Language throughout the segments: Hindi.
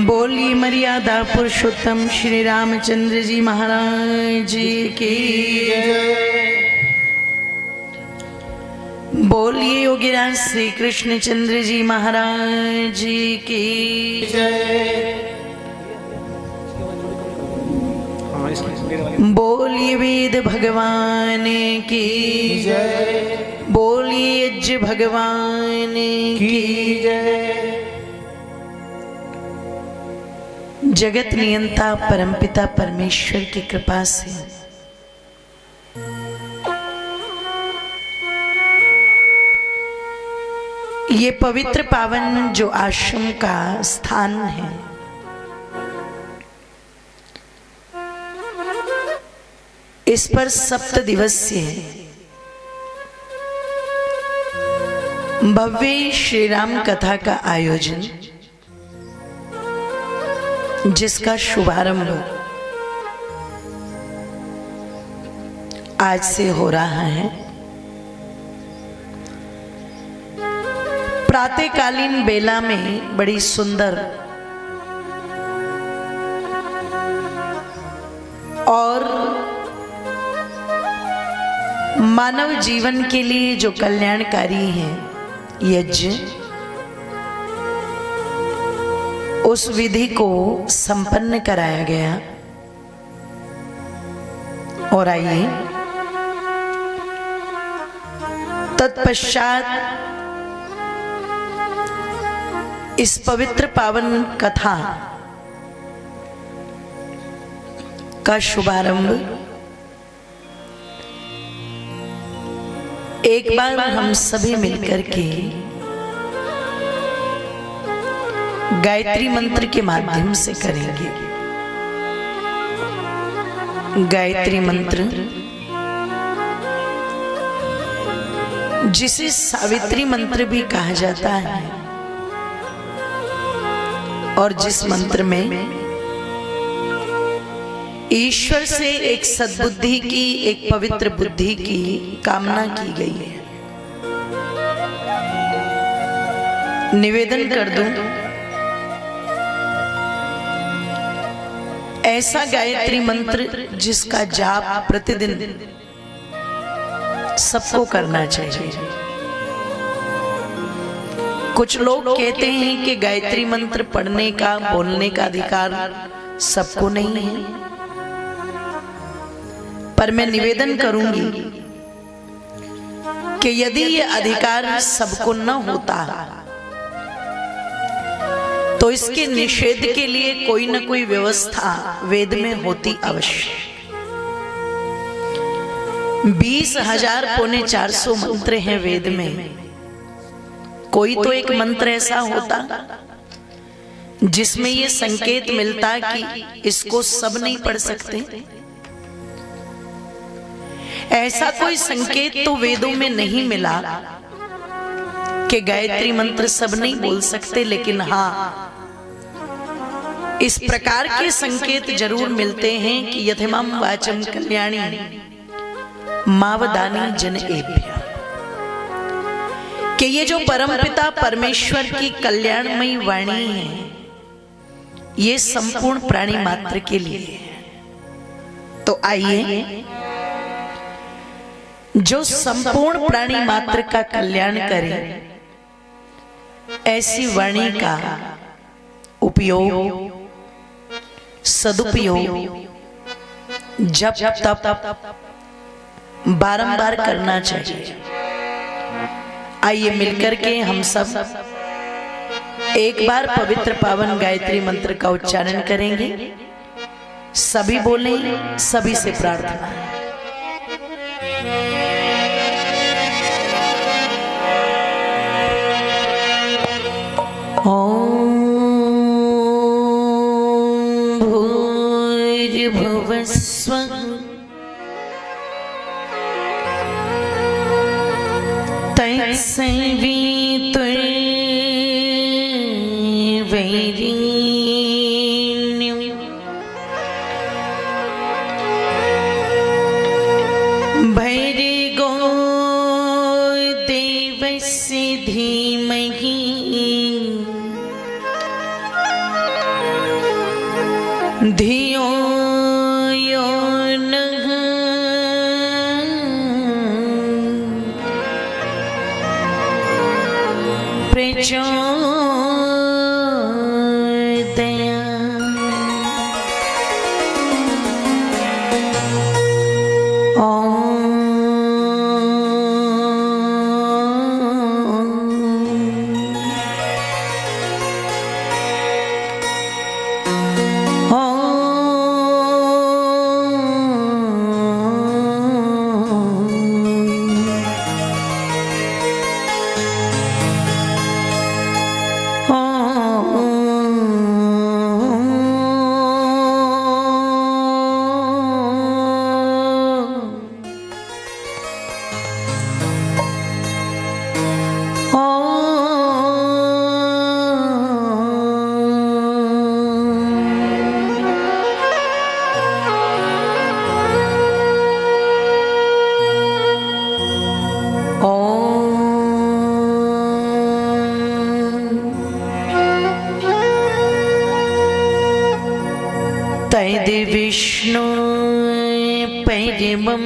बोलिए मर्यादा पुरुषोत्तम श्री रामचंद्र जी महाराज की जय। बोलिए योगीराज श्री कृष्ण चंद्र जी महाराज की जय। बोलिए वेद भगवान की जय। बोलिए यज्ञ भगवान की जय। जगत नियंता परमपिता परमेश्वर की कृपा से ये पवित्र पावन जो आश्रम का स्थान है, इस पर सप्त दिवसीय भव्य श्री राम कथा का आयोजन, जिसका शुभारंभ आज से हो रहा है। प्रातःकालीन बेला में बड़ी सुंदर और मानव जीवन के लिए जो कल्याणकारी है यज्ञ, उस विधि को संपन्न कराया गया। और आइए तत्पश्चात इस पवित्र पावन कथा का शुभारंभ एक बार हम सभी मिलकर के गायत्री मंत्र के माध्यम से करेंगे। गायत्री मंत्र जिसे सावित्री मंत्र भी कहा जाता है, और जिस मंत्र में ईश्वर से एक सद्बुद्धि की, एक पवित्र बुद्धि की कामना की गई है। निवेदन कर दूं, ऐसा गायत्री मंत्र जिसका जाप प्रतिदिन सबको करना चाहिए। कुछ लोग कहते हैं कि गायत्री मंत्र पढ़ने का, बोलने का अधिकार सबको नहीं है, पर मैं निवेदन करूंगी कि यदि ये अधिकार सबको न होता तो इसके निषेध के लिए कोई न कोई व्यवस्था वेद में होती अवश्य। 20,000 पौने 400 मंत्र हैं वेद में। कोई तो एक मंत्र ऐसा होता जिसमें ये संकेत मिलता कि इसको सब नहीं पढ़ सकते। ऐसा कोई संकेत तो वेदों में नहीं मिला कि गायत्री मंत्र सब नहीं बोल सकते, लेकिन हाँ, इस प्रकार के संकेत जरूर मिलते हैं कि यथेमं वाचम कल्याणी मावदानी जनेभ्यः, कि ये जो परमपिता परमेश्वर की कल्याणमयी वाणी है, ये संपूर्ण प्राणी मात्र के लिए है। तो आइए, जो संपूर्ण प्राणी मात्र का कल्याण करे, ऐसी वाणी का उपयोग, सदुपयोग जब तब बारंबार करना चाहिए। आइए मिलकर के हम सब एक बार पवित्र पावन गायत्री मंत्र का उच्चारण करेंगे। सभी बोलें, सभी से प्रार्थना है। भूर्भुवस्सुः तत्सवितुर्वरेण्यं भर्गो देवस्य धीमहि धियो यो नः तद्विष्णु परमं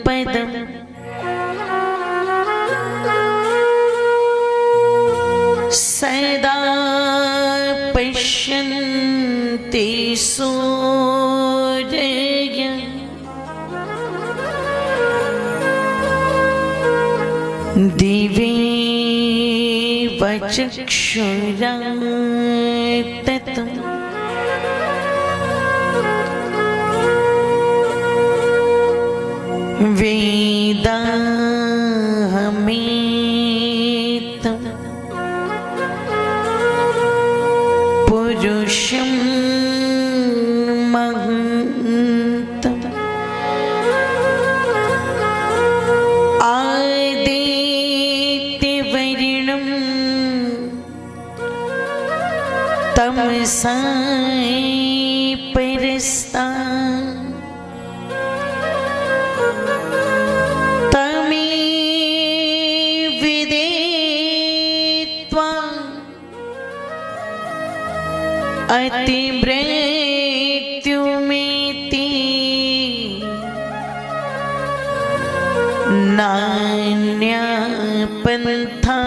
पदम् सदा पश्यन्ति सूरयः दिवे वचक्षुराततम् वेदाहमेतं पुरुषं महन्तं आदित्यवर्णं तमसा परस्तात् अति मृत्युमेति नान्या पंथा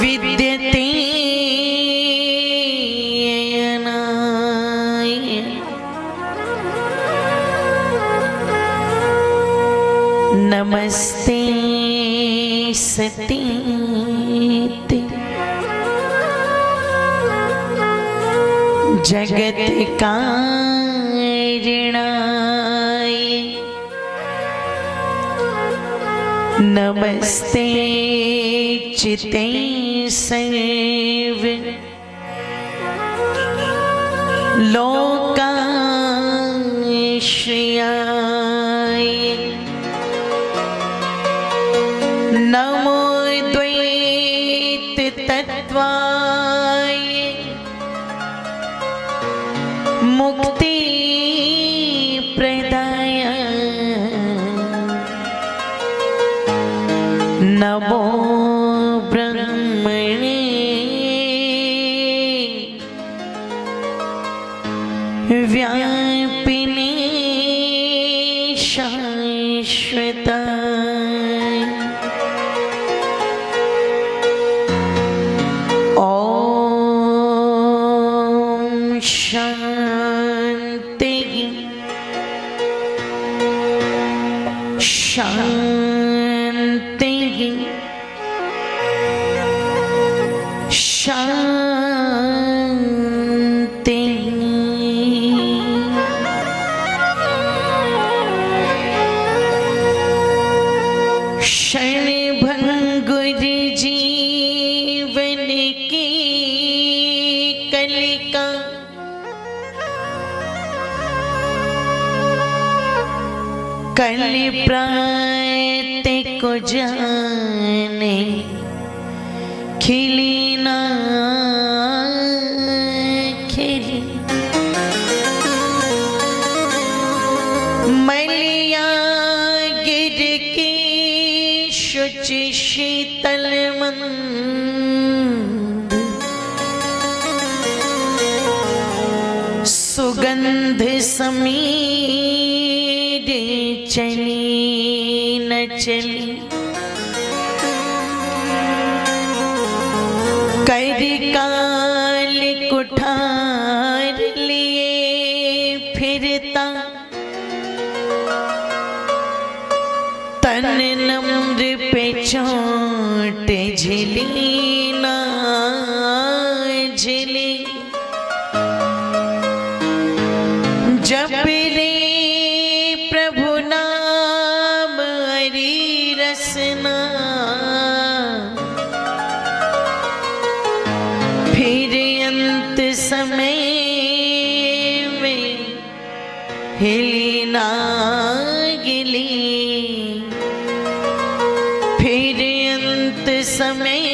विद्यते नमस्ते सती जगत कारिणाय नमस्ते चिते सर्व लोकाश्रयाय नमो द्वैत तत्वाय मुक्ति प्रदाय नमो ब्रह्मणे व्यापिने शाश्वताय ओम शांति शांति शांति। क्षणभंगुर जीवन की कलिका कलि प्रात को जाने खिली ना खिली मलिया गिर की शुचि शीतल मंदिर गंध समीरे चली न चली, कर काल कुठार लिए फिरता, तन नम्र पे चोट झिली ना झिली, जब रे प्रभु नाम हरि रसना, फिर अंत समय में हिली ना गिली, फिर अंत समय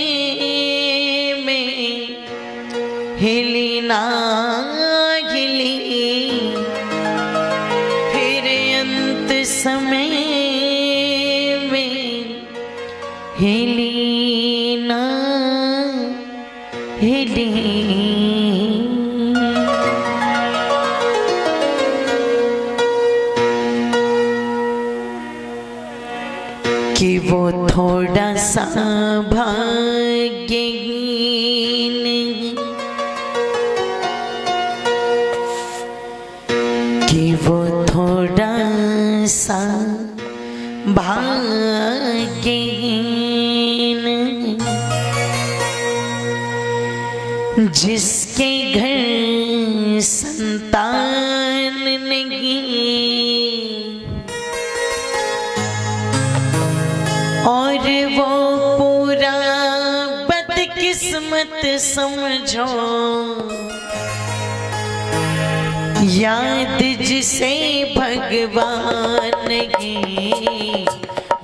में हिली ना गिली, फिर अंत समय में हिली ना हिली। कि वो थोड़ा सा भाग्यहीन, कि वो थोड़ा सा भाग्यहीन, जिसके घर संतान नहीं और वो पूरा बदकिस्मत समझो, याद जिसे भगवान की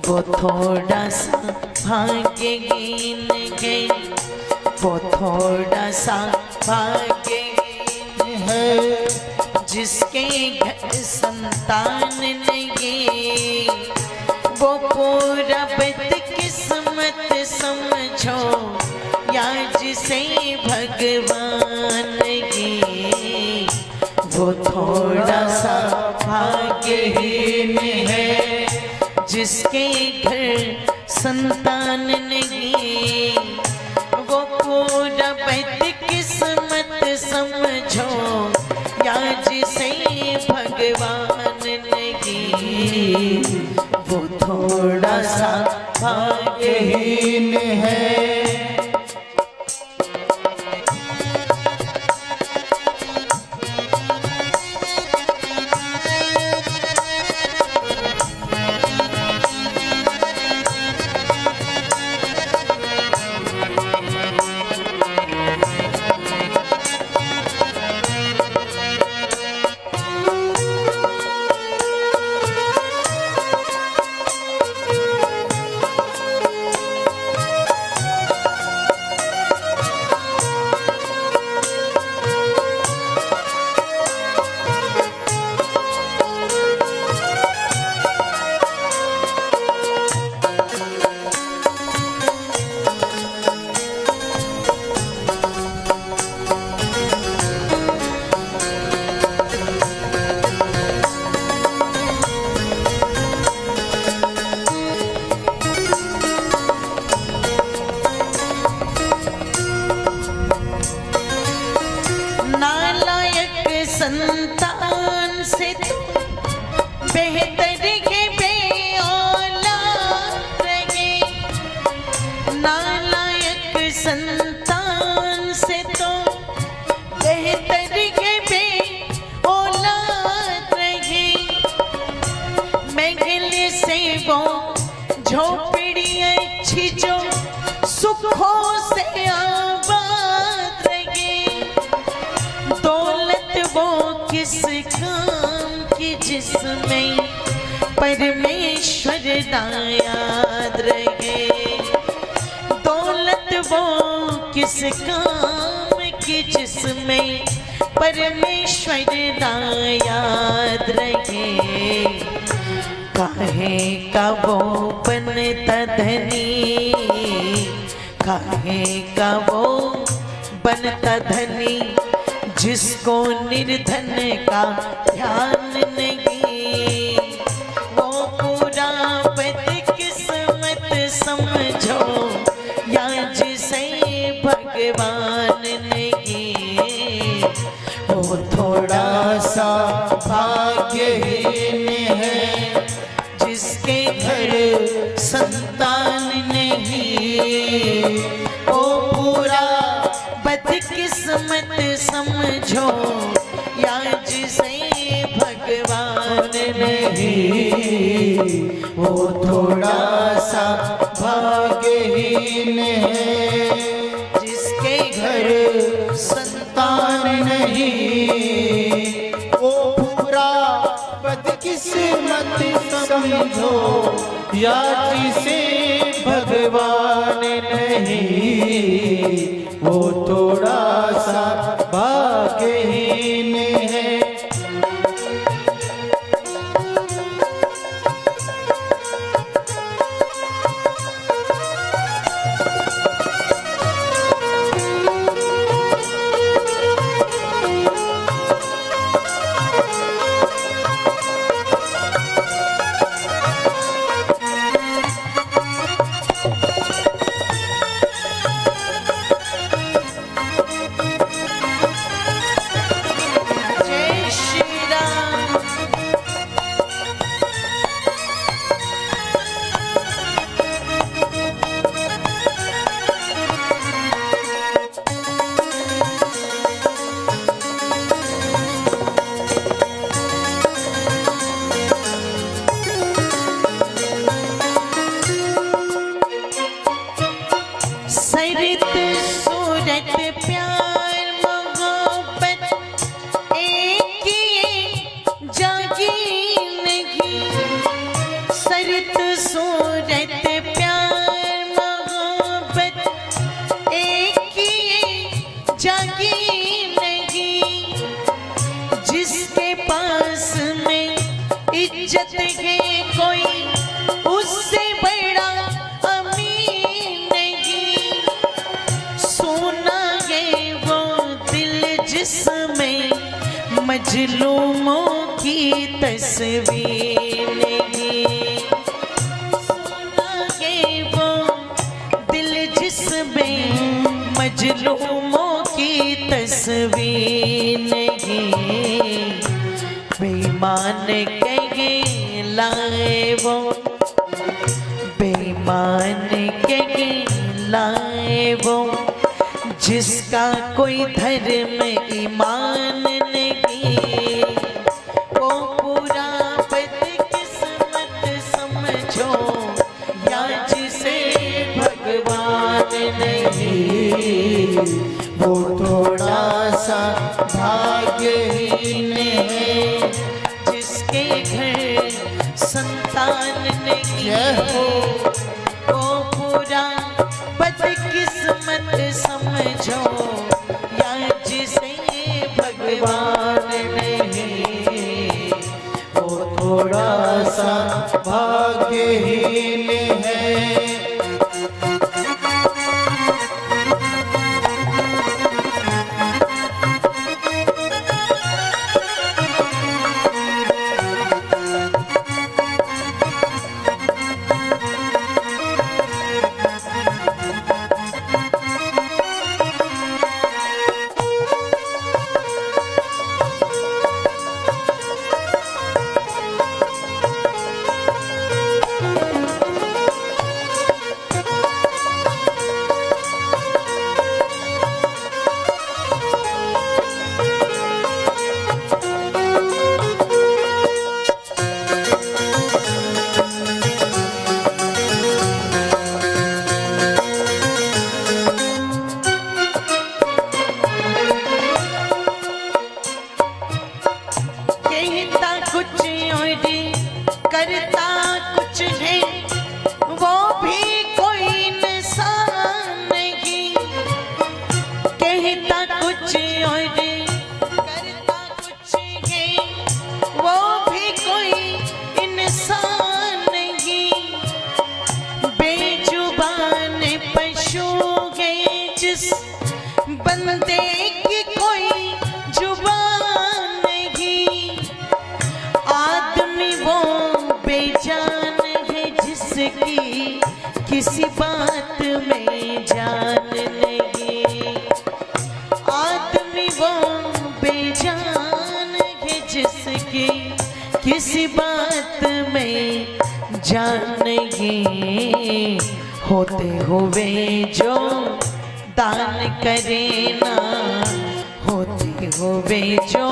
वो थोड़ा सा भाग्यहीन है, वो थोड़ा सा भाग्यहीन है, जिसके घर संतान नहीं वो पूरा बदकिस्मत समझो, या जिसे भगवान की वो थोड़ा सा भाग्यहीन है, जिसके घर संतान नहीं वो पूरा बदकिस्मत समझो, या जिसे भगवान नहीं वो थोड़ा सा भाग्यहीन है। संतान से तो बेहतर के बेऔलाद रहे, नालायक संतान से तो बेहतर के बेऔलाद रहे, महल से वो झोपड़ी अच्छी जो सुखों से आबाद रहे, दौलत वो किस काम की जिसमें परमेश्वर ना याद रहे, दौलत वो किस काम की जिसमें परमेश्वर ना याद रहे, काहे का वो बनता धनी, काहे का वो बनता धनी, जिसको निर्धन का ध्यान नहीं, वो पूरा बदकिस्मत समझो, या जिसे भगवान नहीं, वो थोड़ा सा भाग्यहीन है, जिसके घर संतान नहीं, वो पूरा बदकिस्मत समझो, या जिसे भगवान नहीं, वो थोड़ा सा भाग्यहीन है, जिसके घर संतान नहीं, वो पूरा बदकिस्मत समझो, या जिसे भगवान नहीं, वो थोड़ा सा भाग्यहीन है। जय श्री राम। सरित सूरत प्यार मोहब्बत एक ही जागी नहीं, सरित सूरत प्यार मोहब्बत एक ही जागी नहीं, जिसके पास में इज्जत है कोई उससे बड़ा अमीर नहीं, सोना है वो दिल जिसमें मजलूमों की तस्वीर नहीं, सोना है वो दिल जिसमें मजलूमों की तस्वीर नहीं, बेईमान कहे लाए वो, बेईमान कहे लाए वो, जिसका कोई धर्म ईमान नहीं, वो पूरा बदकिस्मत समझो, या जिसे भगवान नहीं, वो थोड़ा सा भाग्यहीन है, जिसके घर संतान नहीं, वो पूरा बदकिस्मत समझो, या जिसे भगवान नहीं, वो थोड़ा सा भाग्यहीन है। बंदे की कोई किसी बात में जान नहीं, आदमी वो बेजान है जिसकी किसी बात में जान नहीं। होते हुए जो दान करे ना, होते हुए जो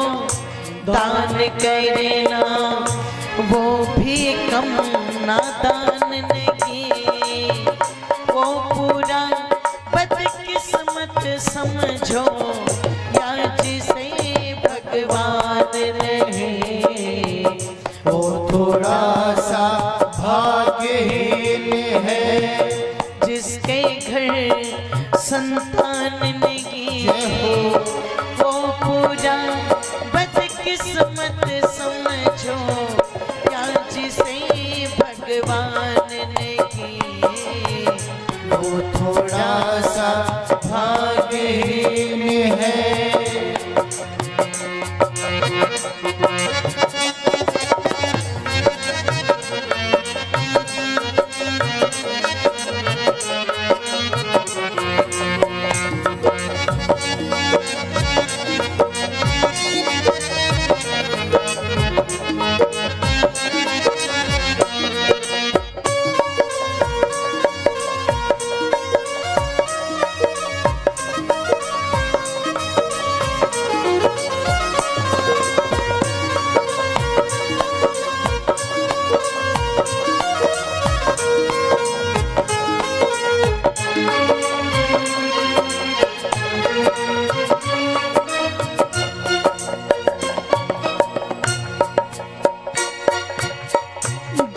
दान करे ना, वो भी कम नादान नहीं। वो पूरा बदकिस्मत समझो या जिसे भगवान नहीं। वो थोड़ा सा भाग्यहीन है जिसके घर संतान नहीं। वो पूरा बदकिस्मत समझो या जिसे भगवान नहीं। वो थोड़ा सा भाग्यहीन है।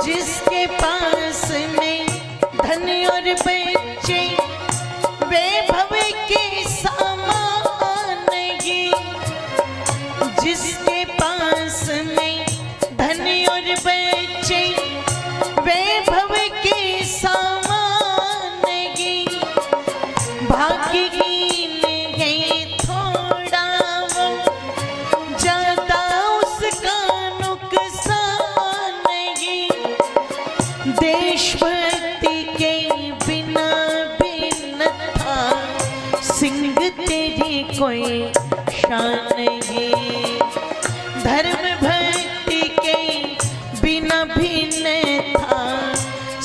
जिसके पास में धन और बच्चे वैभव के सामान ये, जिसके पास में धन और बच्चे वैभव के सामान ये, भाग्यहीन है थोड़ा वो ज्यादा उसका नुकसान ये। देशभक्ति के बिना भी न था सिंह तेरी कोई शान ये। धर्म भक्ति के बिना भी न था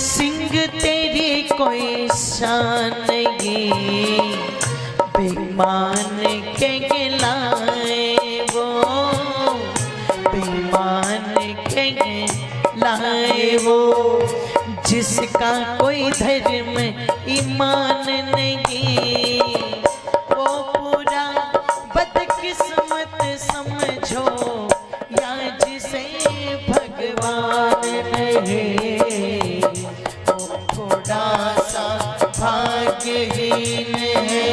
सिंह तेरी कोई शान ये। बेईमान कहलाए वो, बेईमान कहलाए वो, जिसका कोई धर्म ईमान नहीं। वो पूरा बदकिस्मत समझो या जिसे भगवान नहीं। वो थोड़ा सा भाग्यहीन है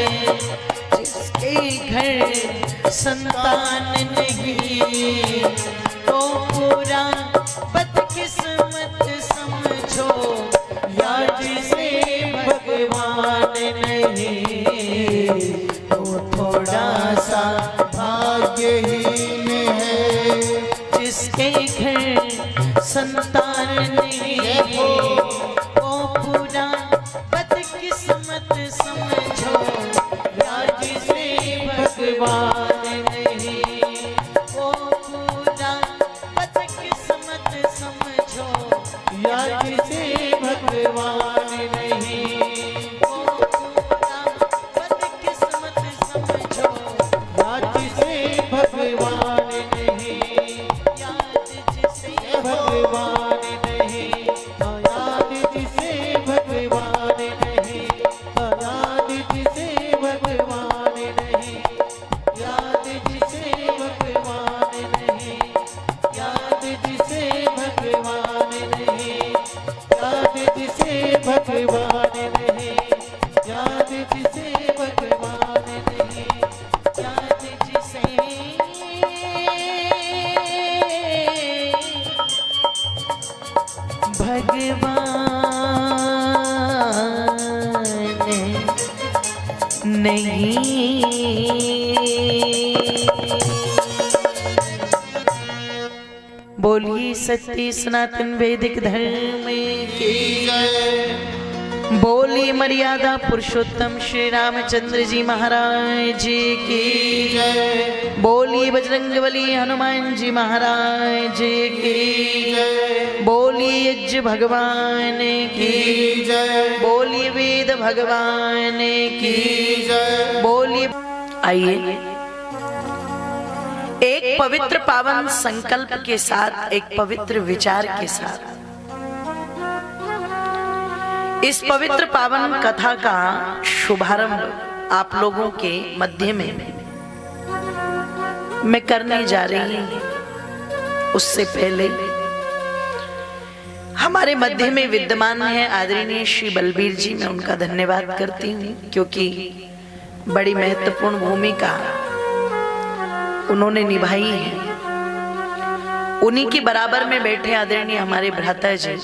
जिसके घर संतान नहीं। वो पूरा बदकिस्मत समझो या जिसे भगवान नहीं। वो थोड़ा सा भाग्यहीन है जिसके घर संतान नहीं। वो पूरा बदकिस्मत समझो या जिसे भगवान नहीं। वो पूरा बदकिस्मत समझो या जिसे भगवान नहीं। वो पूरा बदकिस्मत समझो या जिसे भगवान नहीं। याद जिसे भगवान नहीं। याद जिसे भगवान नहीं। याद जिसे भगवान नहीं। याद जिसे भगवान नहीं। याद जिसे भगवान नहीं। याद जिसे भगवान नहीं। याद जिसे भगवान नहीं। याद जिसे भगवान नहीं। बोलिए सत्य सनातन वैदिक धर्म की जय। बोली मर्यादा पुरुषोत्तम श्री रामचंद्र जी महाराज की जय। बोली बजरंगबली हनुमान जी महाराज की जय। बोली यज्ञ भगवान की जय। बोली वेद भगवान की जय। बोली। आइए एक पवित्र पावन संकल्प के साथ, एक पवित्र विचार के साथ इस पवित्र पावन कथा का शुभारंभ आप लोगों के मध्य में मैं करने जा रही हूं। उससे पहले हमारे मध्य में विद्यमान है आदरणीय श्री बलबीर जी। मैं उनका धन्यवाद करती हूं क्योंकि बड़ी महत्वपूर्ण भूमिका उन्होंने निभाई है। उन्हीं की बराबर में बैठे आदरणीय हमारे भ्राता जी,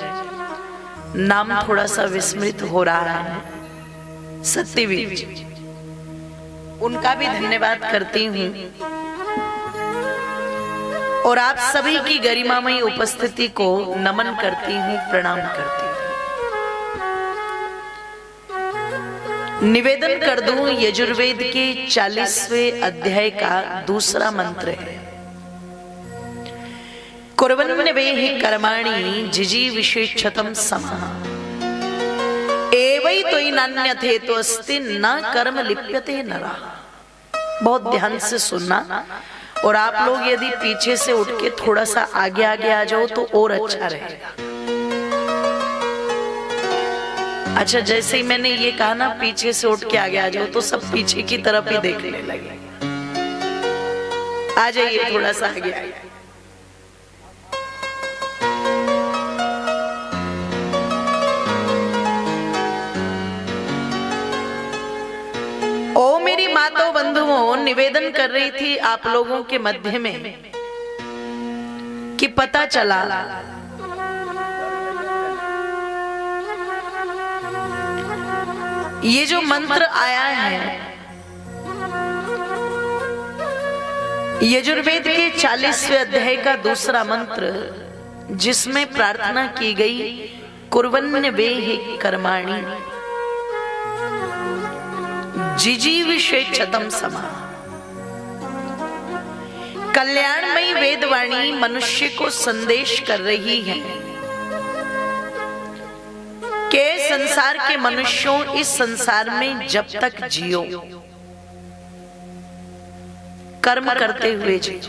नाम थोड़ा सा विस्मृत हो रहा है, सत्यवीर जी, उनका भी धन्यवाद करती हूं और आप सभी की गरिमामयी उपस्थिति को नमन करती हूं, प्रणाम करती हूं। निवेदन कर दूं, यजुर्वेद के 40वें अध्याय का दूसरा मंत्र है, कुर्वन्नवेहि कर्माणि जिजीविषेच्छतं समः एवै त्वयि नान्यथेतोऽस्ति न कर्म लिप्यते नरः। बहुत ध्यान से सुनना और आप लोग यदि पीछे से उठ के थोड़ा सा आगे आगे आ जाओ तो और अच्छा रहेगा। अच्छा, जैसे ही मैंने ये कहा ना पीछे से उठ के आगे आ जाओ तो सब पीछे की तरफ ही देखने लगे। आ जाइए थोड़ा सा आगे आइए। ओ मेरी माताओं बंधुओं, निवेदन कर रही थी आप लोगों के मध्य में कि पता चला ये जो मंत्र आया है यजुर्वेद के 40वें अध्याय का दूसरा मंत्र, जिसमें प्रार्थना की गई कुर्वन्नवेहि कर्माणि जिजीविषेच्छतं समः। कल्याणमयी वेदवाणी मनुष्य को संदेश कर रही है कि संसार के मनुष्यों, इस संसार में जब तक जियो कर्म करते हुए जियो।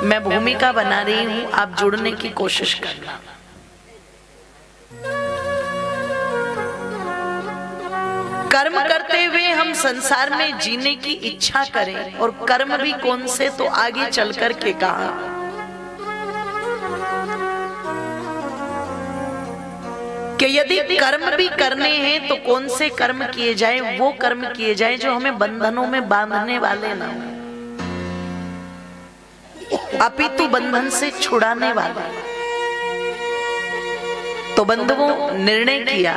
मैं भूमिका बना रही हूं, आप जुड़ने की कोशिश करना। कर्म करते हुए हम संसार में जीने की इच्छा करें, और कर्म भी कौन से, तो आगे चल कर के कहा कि यदि कर्म भी करने हैं तो कौन से कर्म किए जाए, वो कर्म किए जाए जो हमें बंधनों में बांधने वाले ना हो, अपितु बंधन से छुड़ाने वाले। तो बंधुओं, निर्णय किया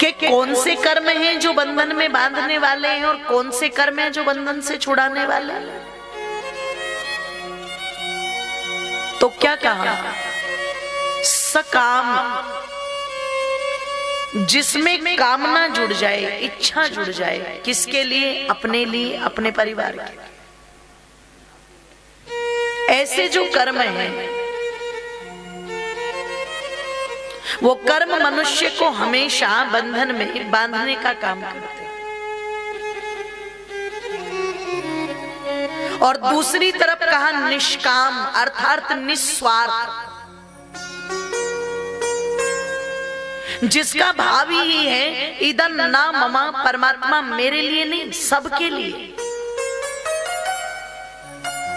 कि कौन से कर्म हैं जो बंधन में बांधने वाले हैं और कौन से कर्म हैं जो बंधन से छुड़ाने वाले हैं। तो क्या कहा, सकाम, जिसमें कामना जुड़ जाए, इच्छा जुड़ जाए, किसके लिए, अपने लिए, अपने परिवार के। ऐसे जो कर्म हैं वो कर्म मनुष्य को हमेशा बंधन में बांधने का काम करते हैं। और दूसरी तरफ कहा निष्काम, अर्थात निस्वार्थ, जिसका भाव ही है इदं न मम, परमात्मा मेरे लिए नहीं, सबके लिए,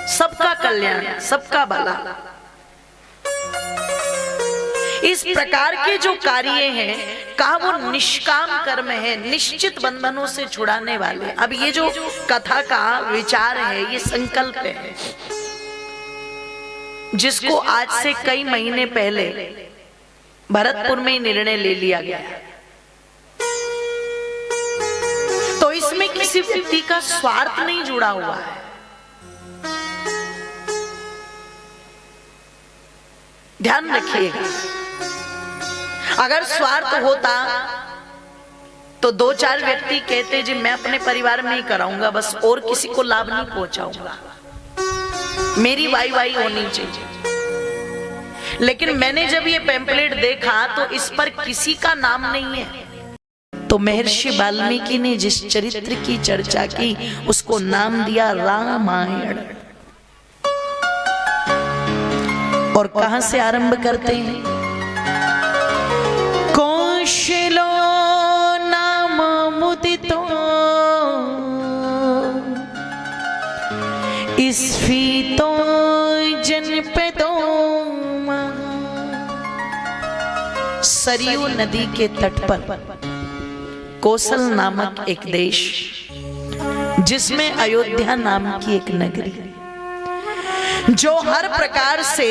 सबका कल्याण, सबका भला। इस प्रकार के जो कार्य हैं, कहा वो निष्काम कर्म है, निश्चित बंधनों से छुड़ाने वाले। अब ये जो कथा का विचार है, ये संकल्प है जिसको आज से कई महीने पहले भरतपुर में निर्णय ले लिया गया। तो इसमें किसी व्यक्ति का स्वार्थ नहीं जुड़ा हुआ है। ध्यान रखिएगा, अगर स्वार्थ होता तो 2-4 व्यक्ति कहते जी मैं अपने परिवार में ही कराऊंगा, बस और किसी को लाभ नहीं पहुंचाऊंगा, मेरी वाई होनी चाहिए। लेकिन मैंने जब ये पैम्पलेट देखा तो इस पर किसी का नाम नहीं है। तो महर्षि वाल्मीकि ने जिस चरित्र की चर्चा की उसको नाम दिया रामायण। और कहां से आरंभ करते हैं? कौशलो नाम मुदितो स्फीतो जनपदो, सरयू नदी के तट पर कौशल नामक एक देश, जिसमें अयोध्या नाम की एक नगरी, जो हर प्रकार से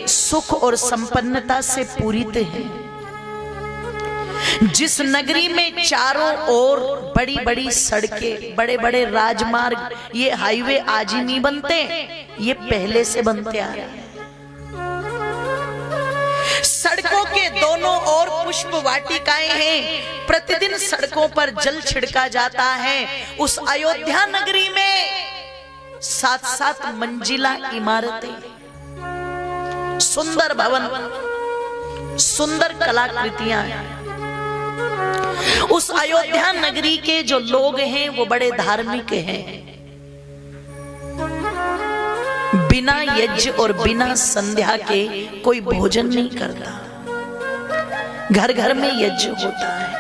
सुख और संपन्नता से पूरित है, जिस नगरी में चारों ओर बड़ी बड़ी सड़कें, बड़े बड़े राजमार्ग, ये हाईवे आज ही नहीं बनते, ये पहले से बनते आ रहे हैं। सड़कों के दोनों ओर पुष्प वाटिकाएं हैं, प्रतिदिन सड़कों पर जल छिड़का जाता है। उस अयोध्या नगरी में 7-7 मंजिला इमारतें, सुंदर भवन, सुंदर कलाकृतियां। उस अयोध्या नगरी के जो लोग हैं वो बड़े धार्मिक हैं। बिना यज्ञ और बिना संध्या के कोई भोजन नहीं करता, घर घर में यज्ञ होता है।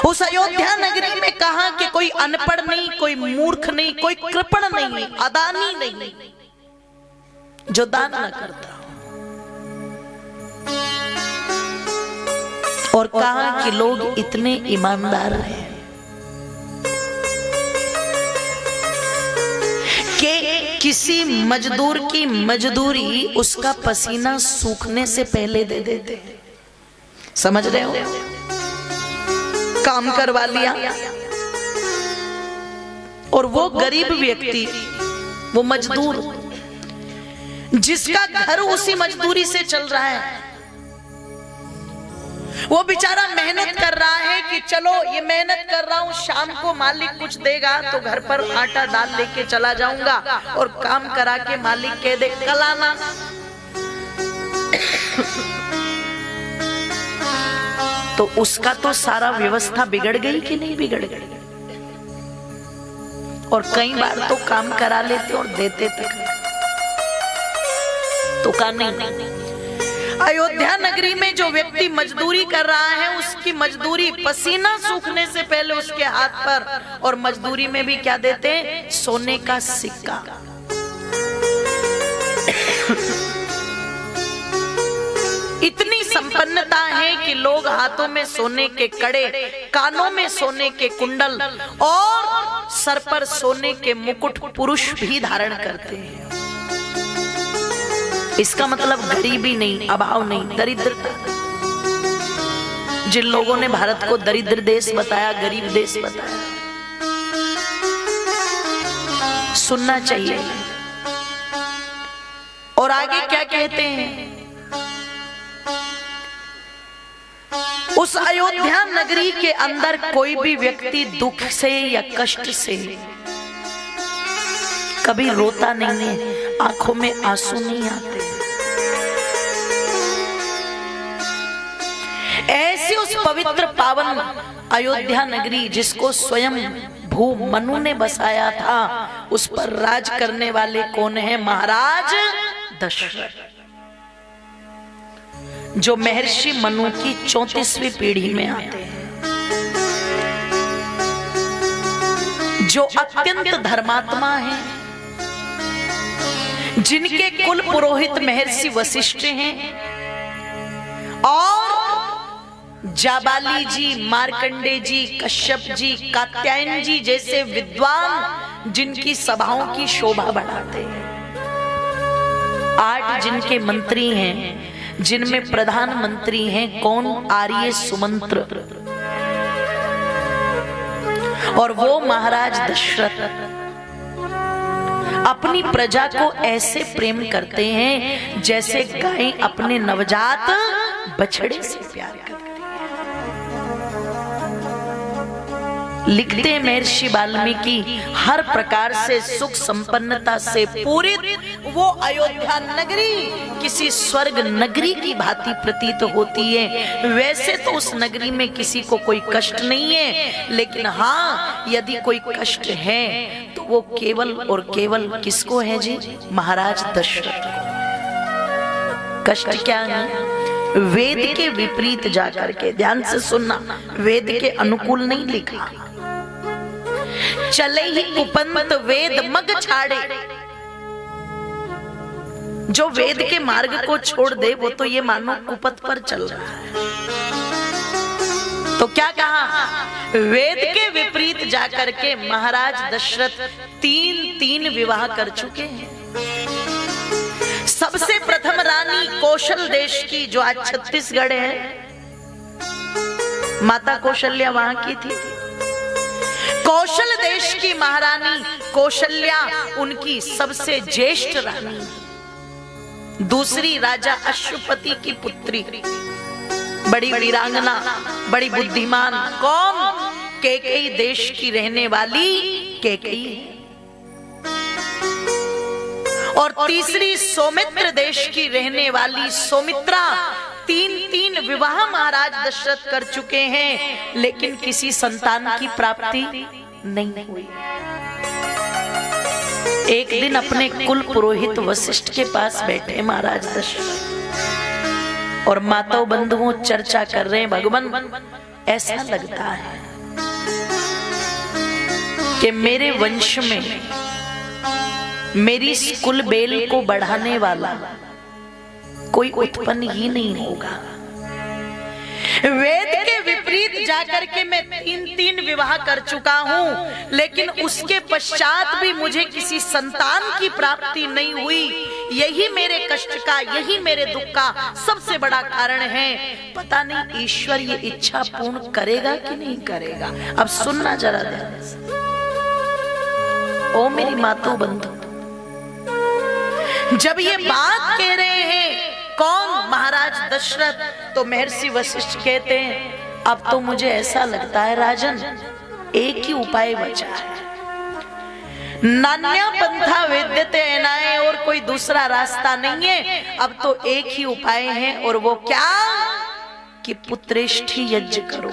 उस अयोध्या नगरी में कहा कि कोई अनपढ़ नहीं, कोई मूर्ख नहीं, कोई कृपण नहीं, अदानी नहीं, जो दान न करता। और कहा कि लोग इतने ईमानदार हैं कि किसी मजदूर की मजदूरी उसका पसीना सूखने से पहले दे देते हैं। समझ रहे हो? काम करवा लिया, और वो गरीब व्यक्ति, वो मजदूर जिसका घर उसी मजदूरी से चल रहा है, वो बेचारा मेहनत कर रहा है कि चलो ये मेहनत कर रहा हूं, शाम को मालिक कुछ देगा तो घर पर आटा दाल लेके चला जाऊंगा, और काम करा के मालिक कह दे कल आना, तो उसका तो सारा व्यवस्था बिगड़ गई कि नहीं बिगड़ गई? और कई बार तो काम करा लेते और देते तक तो का नहीं। अयोध्या नगरी में जो व्यक्ति मजदूरी कर रहा है, उसकी मजदूरी पसीना सूखने से पहले उसके हाथ पर, और मजदूरी में भी क्या देते हैं? सोने का सिक्का। इतनी संपन्नता है कि लोग हाथों में सोने के कड़े, कानों में सोने के कुंडल और सर पर सोने के मुकुट पुरुष भी धारण करते हैं। इसका मतलब गरीबी नहीं, अभाव नहीं, दरिद्रता। जिन लोगों ने भारत को दरिद्र देश बताया, गरीब देश बताया, सुनना चाहिए। और आगे क्या कहते हैं? उस अयोध्या नगरी के अंदर कोई भी व्यक्ति दुख से या कष्ट से कभी रोता नहीं है, आंखों में आंसू नहीं आते। ऐसी उस पवित्र पावन अयोध्या नगरी, जिसको स्वयं भू मनु ने बसाया था, उस पर राज करने वाले कौन है? महाराज दशरथ, जो महर्षि मनु की 34वीं पीढ़ी में आते हैं, जो अत्यंत धर्मात्मा हैं, जिनके कुल पुरोहित महर्षि वशिष्ठ हैं, और जाबाली जी, मार्कंडे जी, कश्यप जी, कात्यायन जी जैसे विद्वान जिनकी सभाओं की शोभा बढ़ाते हैं। 8 जिनके मंत्री हैं, जिनमें प्रधानमंत्री हैं कौन? आर्य सुमंत्र, और वो महाराज दशरथ। अपनी प्रजा को ऐसे प्रेम करते हैं जैसे गाय अपने नवजात बछड़े से प्यार करती है। लिखते हैं महर्षि वाल्मीकि, हर प्रकार से सुख संपन्नता से पूरित वो अयोध्या नगरी किसी स्वर्ग नगरी की भांति प्रतीत होती है। वैसे तो उस नगरी में किसी को कोई कष्ट नहीं है, लेकिन हाँ, यदि कोई कष्ट है तो वो केवल और केवल किसको है जी? महाराज दशरथ को। कष्ट क्या है? वेद के विपरीत जाकर के, ध्यान से सुनना, वेद के अनुकूल नहीं लिखा। चले ही उपंत वेद मग छाड़े, जो वेद के मार्ग को छोड़ दे वो तो ये मानो कुपथ पर चल रहा है। तो क्या कहा? वेद के विपरीत जाकर के महाराज दशरथ तीन विवाह कर चुके हैं। सबसे प्रथम रानी कौशल देश की, जो आज छत्तीसगढ़ है, माता कौशल्या वहां की थी। कौशल देश की महारानी कौशल्या उनकी सबसे ज्येष्ठ रानी। दूसरी राजा अश्वपति की पुत्री, बड़ी वीरांगना, बड़ी बुद्धिमान, कौन? कैकेयी देश की रहने वाली कैकेयी। और तीसरी सौमित्र देश की रहने वाली सौमित्रा। तीन विवाह महाराज दशरथ कर चुके हैं, लेकिन किसी संतान की प्राप्ति नहीं हुई। एक दिन अपने कुल पुरोहित वशिष्ठ के पास बैठे महाराज दशरथ और माताओं बंधुओं चर्चा कर रहे हैं। भगवान, ऐसा लगता है कि मेरे वंश में मेरी कुल बेल को बढ़ाने वाला कोई उत्पन्न ही नहीं होगा। वेद के विपरीत जाकर के मैं तीन विवाह कर चुका हूं, लेकिन उसके पश्चात भी मुझे किसी संतान की प्राप्ति नहीं हुई। यही मेरे कष्ट का, यही मेरे दुख का सबसे बड़ा कारण है। पता नहीं ईश्वर ये इच्छा पूर्ण करेगा कि नहीं करेगा। अब सुनना जरा ध्यान से, ओ मेरी माताओं बंधु, जब ये बात कह रहे हैं कौन? महाराज दशरथ। तो महर्षि वशिष्ठ कहते हैं, अब तो मुझे ऐसा लगता है राजन, एक ही उपाय बचा है। नान्या पंथा वेद्यते अनाए, और कोई दूसरा रास्ता नहीं है। अब तो एक ही उपाय है, और वो क्या? कि पुत्रेष्ठी यज्ञ करो।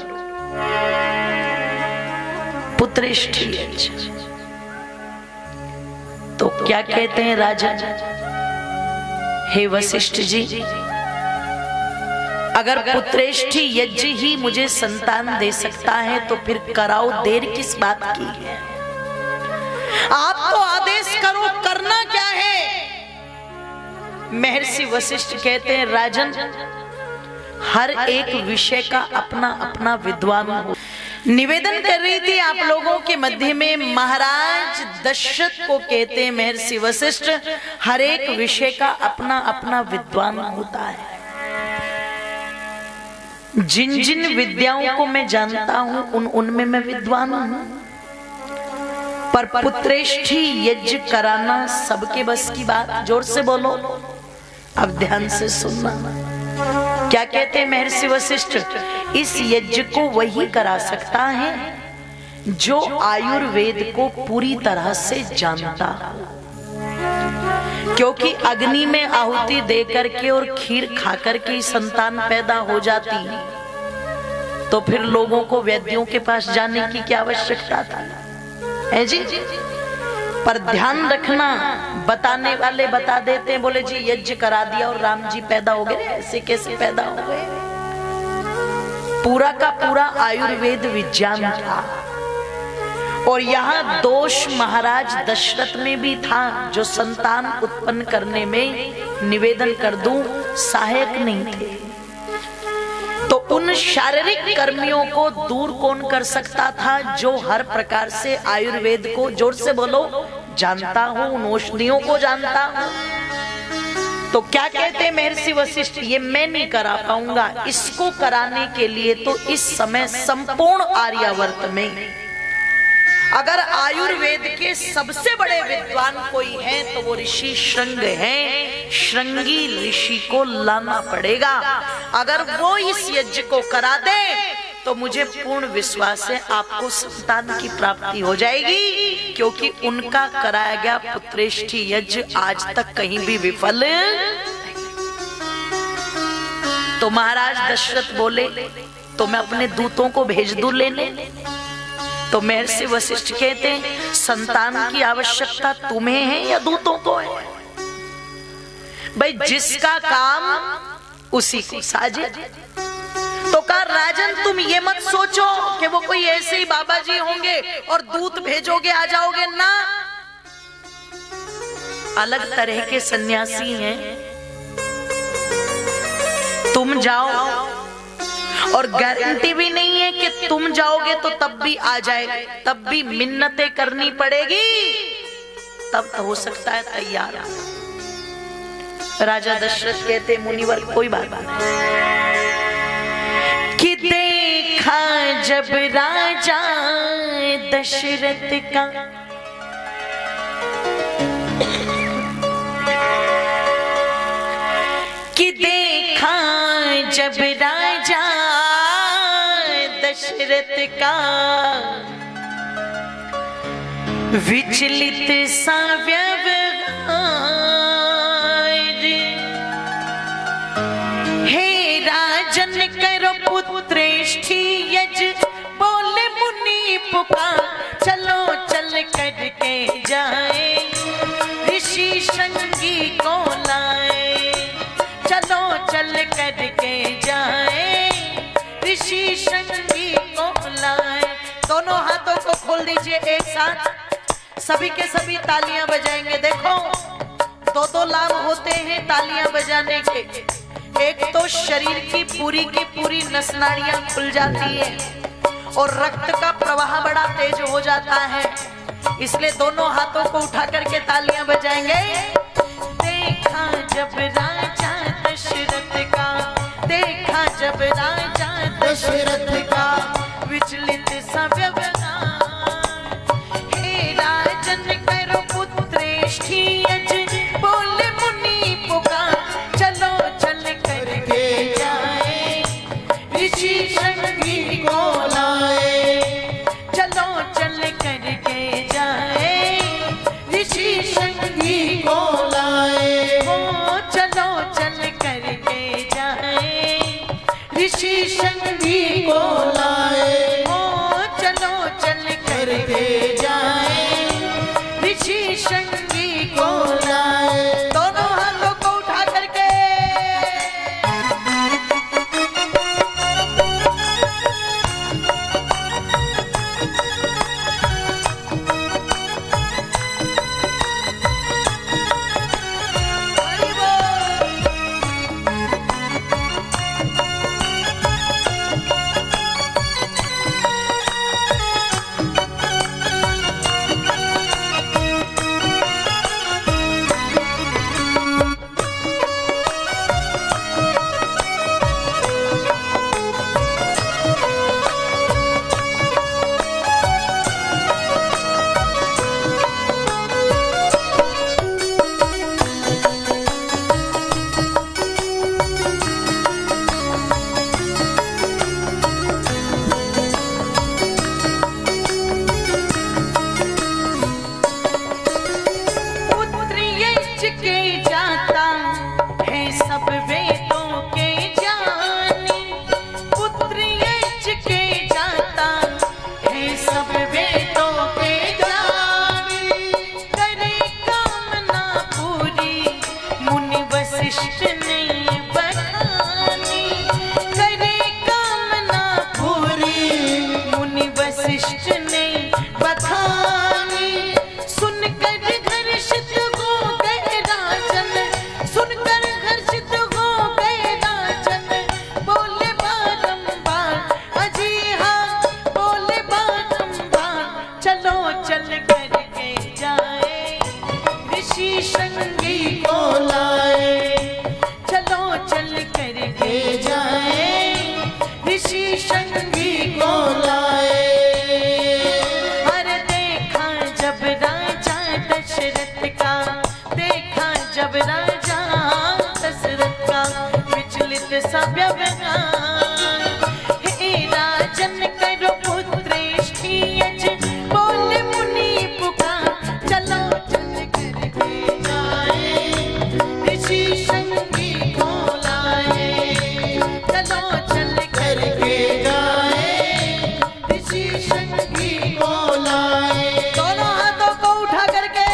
पुत्रेष्ठी यज्ञ। तो क्या कहते हैं राजन? हे वशिष्ठ जी, अगर पुत्रेष्ठी यज्ञ ही मुझे संतान दे सकता है तो फिर कराओ, देर किस बात की है? आप तो आदेश करो, करना क्या है? महर्षि वशिष्ठ कहते हैं, राजन, हर एक विषय का अपना अपना विद्वान हो। निवेदन कर रही थी आप लोगों के मध्य में, महाराज दशरथ को कहते हैं महर्षि वशिष्ठ, हर एक विषय का अपना अपना विद्वान होता है। जिन जिन विद्याओं को मैं जानता हूं उनमें मैं विद्वान हूं, पर पुत्रेष्ठी यज्ञ कराना सबके बस की बात। जोर से बोलो, अब ध्यान से सुनना। क्या कहते हैं महर्षि वशिष्ठ? इस यज्ञ को वही करा सकता है जो आयुर्वेद को पूरी तरह से जानता हो, क्योंकि अग्नि में आहुति दे करके और खीर खा करके संतान पैदा हो जाती, तो फिर लोगों को वैद्यों के पास जाने की क्या आवश्यकता था? है जी? पर ध्यान रखना, बताने वाले बता देते हैं, बोले जी यज्ञ करा दिया और राम जी पैदा हो गए। ऐसे कैसे पैदा हो गए? पूरा का पूरा आयुर्वेद विज्ञान था। और यहाँ दोष महाराज दशरथ में भी था, जो संतान उत्पन्न करने में निवेदन कर दूं सहायक नहीं थे। तो उन शारीरिक कर्मियों को दूर कौन कर सकता था? जो हर प्रकार से आयुर्वेद को, जोर से बोलो, जानता हूं, उन औषधियों को जानता हूं। तो क्या कहते हैं महर्षि वशिष्ठ? ये मैं नहीं करा पाऊंगा। इसको कराने के लिए तो इस समय संपूर्ण आर्यावर्त में अगर आयुर्वेद के सबसे बड़े विद्वान कोई है तो वो ऋषि श्रृंग हैं। श्रृंगी ऋषि को लाना पड़ेगा। अगर वो इस यज्ञ को करा दे तो मुझे पूर्ण विश्वास है आपको संतान की प्राप्ति हो जाएगी, क्योंकि उनका कराया गया पुत्रेष्ठी यज्ञ आज तक कहीं भी विफल। तो महाराज दशरथ बोले तो मैं अपने दूतों को भेज दूं लेने। तो महर्षि वशिष्ठ कहते हैं संतान की आवश्यकता तुम्हें है या दूतों को है? भाई जिसका काम उसी को साजे। तो कहा राजन तुम ये मत सोचो कि वो कोई ऐसे ही बाबा जी होंगे और दूत भेजोगे आ जाओगे ना। अलग तरह के सन्यासी हैं। तुम जाओ और गारंटी भी नहीं है कि तुम जाओगे तो तब भी आ जाए, तब भी मिन्नतें करनी पड़ेगी, तब तो हो सकता है तैयार। राजा दशरथ कहते मुनिवर कोई बात नहीं। कि देखा जब राजा दशरथ का कि देखा जब राजा दशरथ का विचलित सा व्यवहार, हे राजन करो पुत्रेष्ठी यज्ञ, बोले मुनि पुकार, चलो चल करके जाए ऋषि श्रृंगी को लाए, चलो चल करके जाए ऋषि श्रृंगी को लाए। दोनों हाथों को खोल दीजिए एक साथ, सभी के सभी तालियां बजाएंगे। देखो दो दो लाभ होते हैं तालियां बजाने के। एक तो शरीर की पूरी नस नाड़ियां खुल जाती है और रक्त का प्रवाह बड़ा तेज हो जाता है, इसलिए दोनों हाथों को उठा करके तालियां बजाएंगे। देखा जब राजा दशरथ का, देखा जब राजा दशरथ का विचलित सा व्यवहार, हे राजन करो पुत्रेष्ठी यज्ञ, बोले मुनि पुकार, चलो चल करके जाए ऋषि श्रृंगी को लाए, चलो चल करके जाए ऋषि श्रृंगी को लाए, ओ चलो चल करके जाए ऋषि श्रृंगी को जसा व्यवहार। हे राजन करो पुत्रेष्टि यज, बोले मुनि पुकार। चलो चल करके जाए, ऋषि संगी को लाए। चलो चल करके जाए, ऋषि संगी को लाए। दोनों हाथों को उठा करके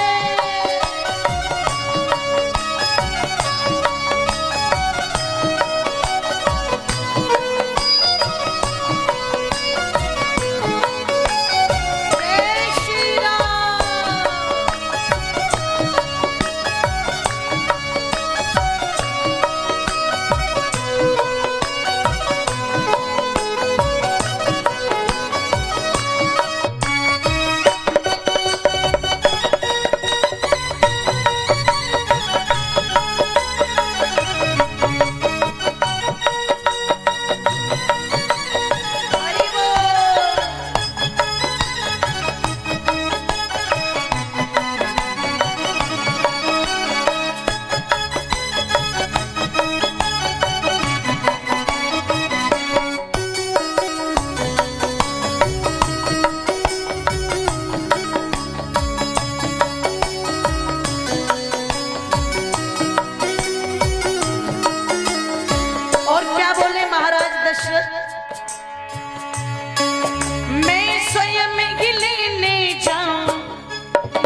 मैं स्वयं ही लेने जाऊं,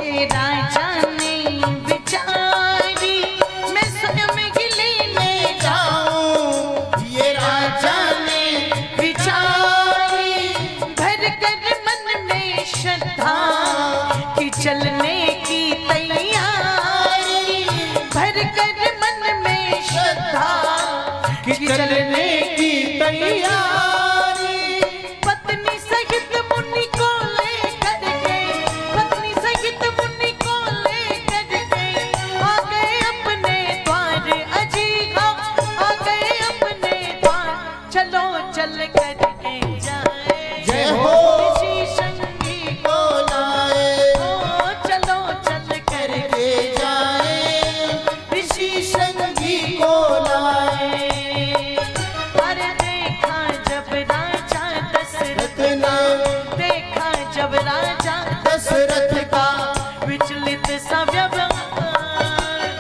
ये राजा ने विचारी। मैं स्वयं ही लेने जाऊं, ये राजा ने विचारी। भर कर मन में श्रद्धा कि चलने की तैयारी। भर कर मन में श्रद्धा कि चलने की तैयारी। पत्नी सहित मुनि को लेकर के, पत्नी सहित मुनि को लेकर के आ गए अपने द्वार। अजी हाँ आ गए अपने द्वार। चलो चल करके जाए, जय हो ऋषि संगी को लाए। ओ चलो चल करके जाए, ऋषि संगी को लाए। अरे देखा जब राजा दशरथ ने, देखा जब राजा दशरथ का विचलित सा व्यवहार।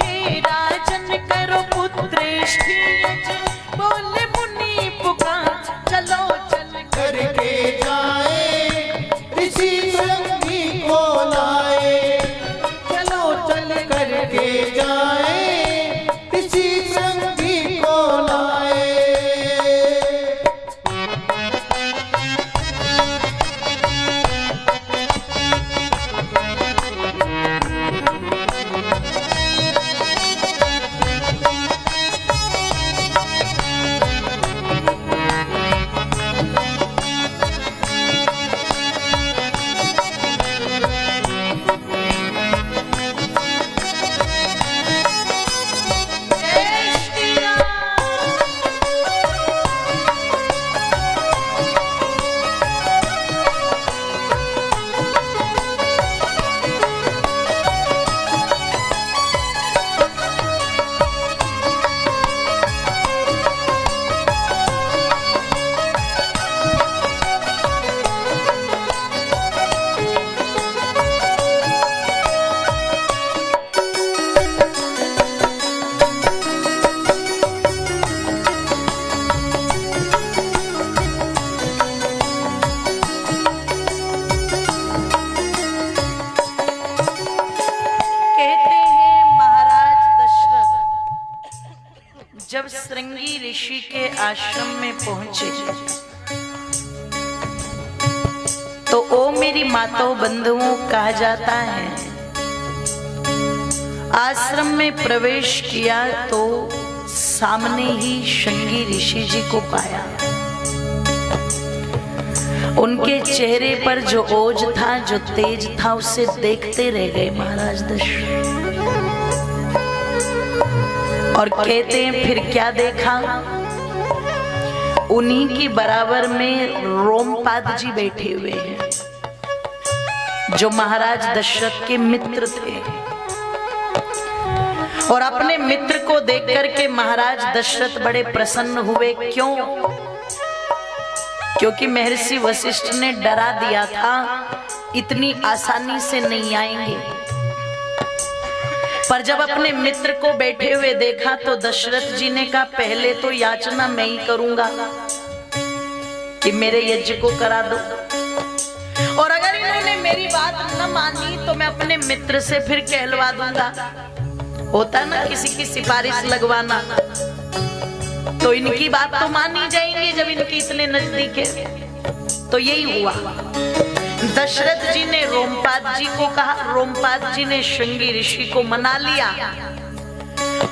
हे राजन करो पुत्रेष्टि यज, बोले मुनि पुकार। चलो चल करके जाए, ऋषि संगी को लाए। चलो चल करके जाए, ऋषि संगी को लाए। जय श्री राम। कहते हैं महाराज दशरथ जब श्रृंगी ऋषि के आश्रम में पहुंचे तो ओ मेरी माताओं बंधुओं कहा जाता है। आश्रम में प्रवेश किया तो सामने ही श्रृंगी ऋषि जी को पाया। उनके चेहरे पर जो ओज था, जो तेज था, उसे देखते रह गए महाराज दशरथ। और कहते हैं फिर क्या देखा, उन्हीं की बराबर में रोमपाद जी बैठे हुए हैं जो महाराज दशरथ के मित्र थे। और अपने मित्र को देख करके महाराज दशरथ बड़े प्रसन्न हुए। क्यों? क्योंकि महर्षि वशिष्ठ ने डरा दिया था इतनी आसानी से नहीं आएंगे। पर जब अपने मित्र को बैठे हुए देखा तो दशरथ जी ने कहा पहले तो याचना मैं ही करूंगा कि मेरे यज्ञ को करा दो, और अगर इन्होंने मेरी बात न मानी तो मैं अपने मित्र से फिर कहलवा दूंगा। होता ना किसी की सिफारिश लगवाना, तो इनकी बात तो मानी जाएंगी जब इनके इतने नजदीक है। तो यही हुआ। दशरथ जी ने रोमपाद जी को कहा, रोमपाद जी ने श्रृंगी ऋषि को मना लिया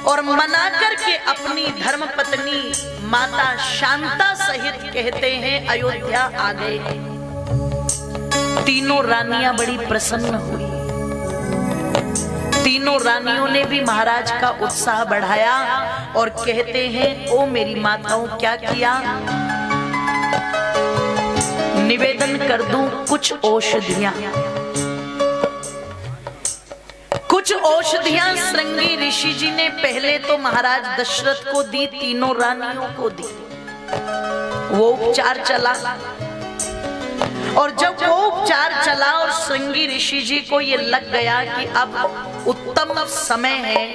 और मना करके अपनी धर्मपत्नी माता शांता सहित कहते हैं अयोध्या आ गए। तीनों रानियां बड़ी प्रसन्न हुई। तीनों रानियों ने भी महाराज का उत्साह बढ़ाया और कहते हैं ओ मेरी माताओं क्या किया, निवेदन कर दूं कुछ औषधियां। कुछ औषधियां श्रृंगी ऋषि जी ने पहले तो महाराज दशरथ को दी, तीनों रानियों को दी। वो उपचार चला और जब वो उपचार चला और श्रृंगी ऋषि जी को ये लग गया कि अब उत्तम समय है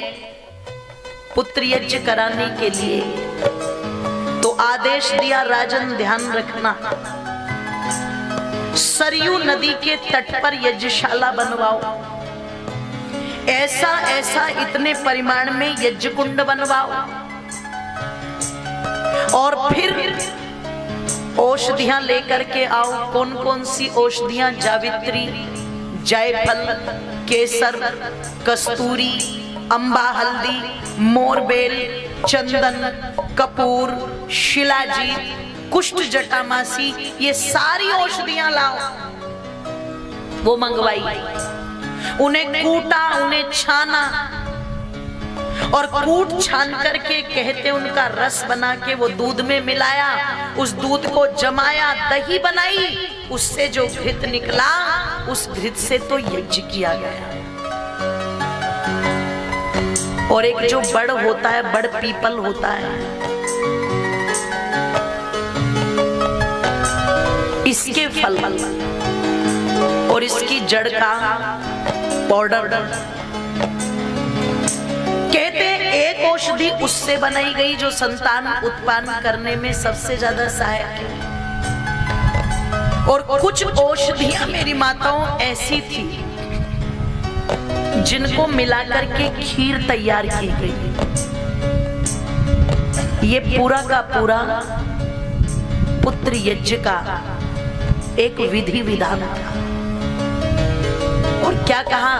पुत्र यज्ञ कराने के लिए, तो आदेश दिया राजन ध्यान रखना, सरयू नदी के तट पर यज्ञशाला बनवाओ, ऐसा ऐसा इतने परिमाण में यज्ञ कुंड बनवाओ, और फिर औषधियां लेकर के आओ। कौन कौन सी औषधियां? जावित्री, जायफल, केसर, कस्तूरी, अंबा हल्दी, मोरबेल, चंदन, कपूर, शिलाजीत, कुष्ठ जटामासी, ये सारी औषधियां लाओ। वो मंगवाई, उन्हें कूटा, उन्हें छाना और कूट छान करके कहते उनका रस बना के वो दूध में मिलाया, उस दूध को जमाया, दही बनाई, उससे जो घृत निकला उस घृत से तो यज्ञ किया गया। और एक जो बड़ होता है, बड़ पीपल होता है, इसके फल और इसकी जड़ का पाउडर, कहते एक औषधि उससे बनाई गई जो संतान उत्पन्न करने में सबसे ज्यादा सहायक है, और कुछ औषधियां मेरी माताओं ऐसी थी जिनको मिलाकर के खीर तैयार की गई। ये पूरा का पूरा पुत्र यज्ञ का एक विधि विधान था। और क्या कहा,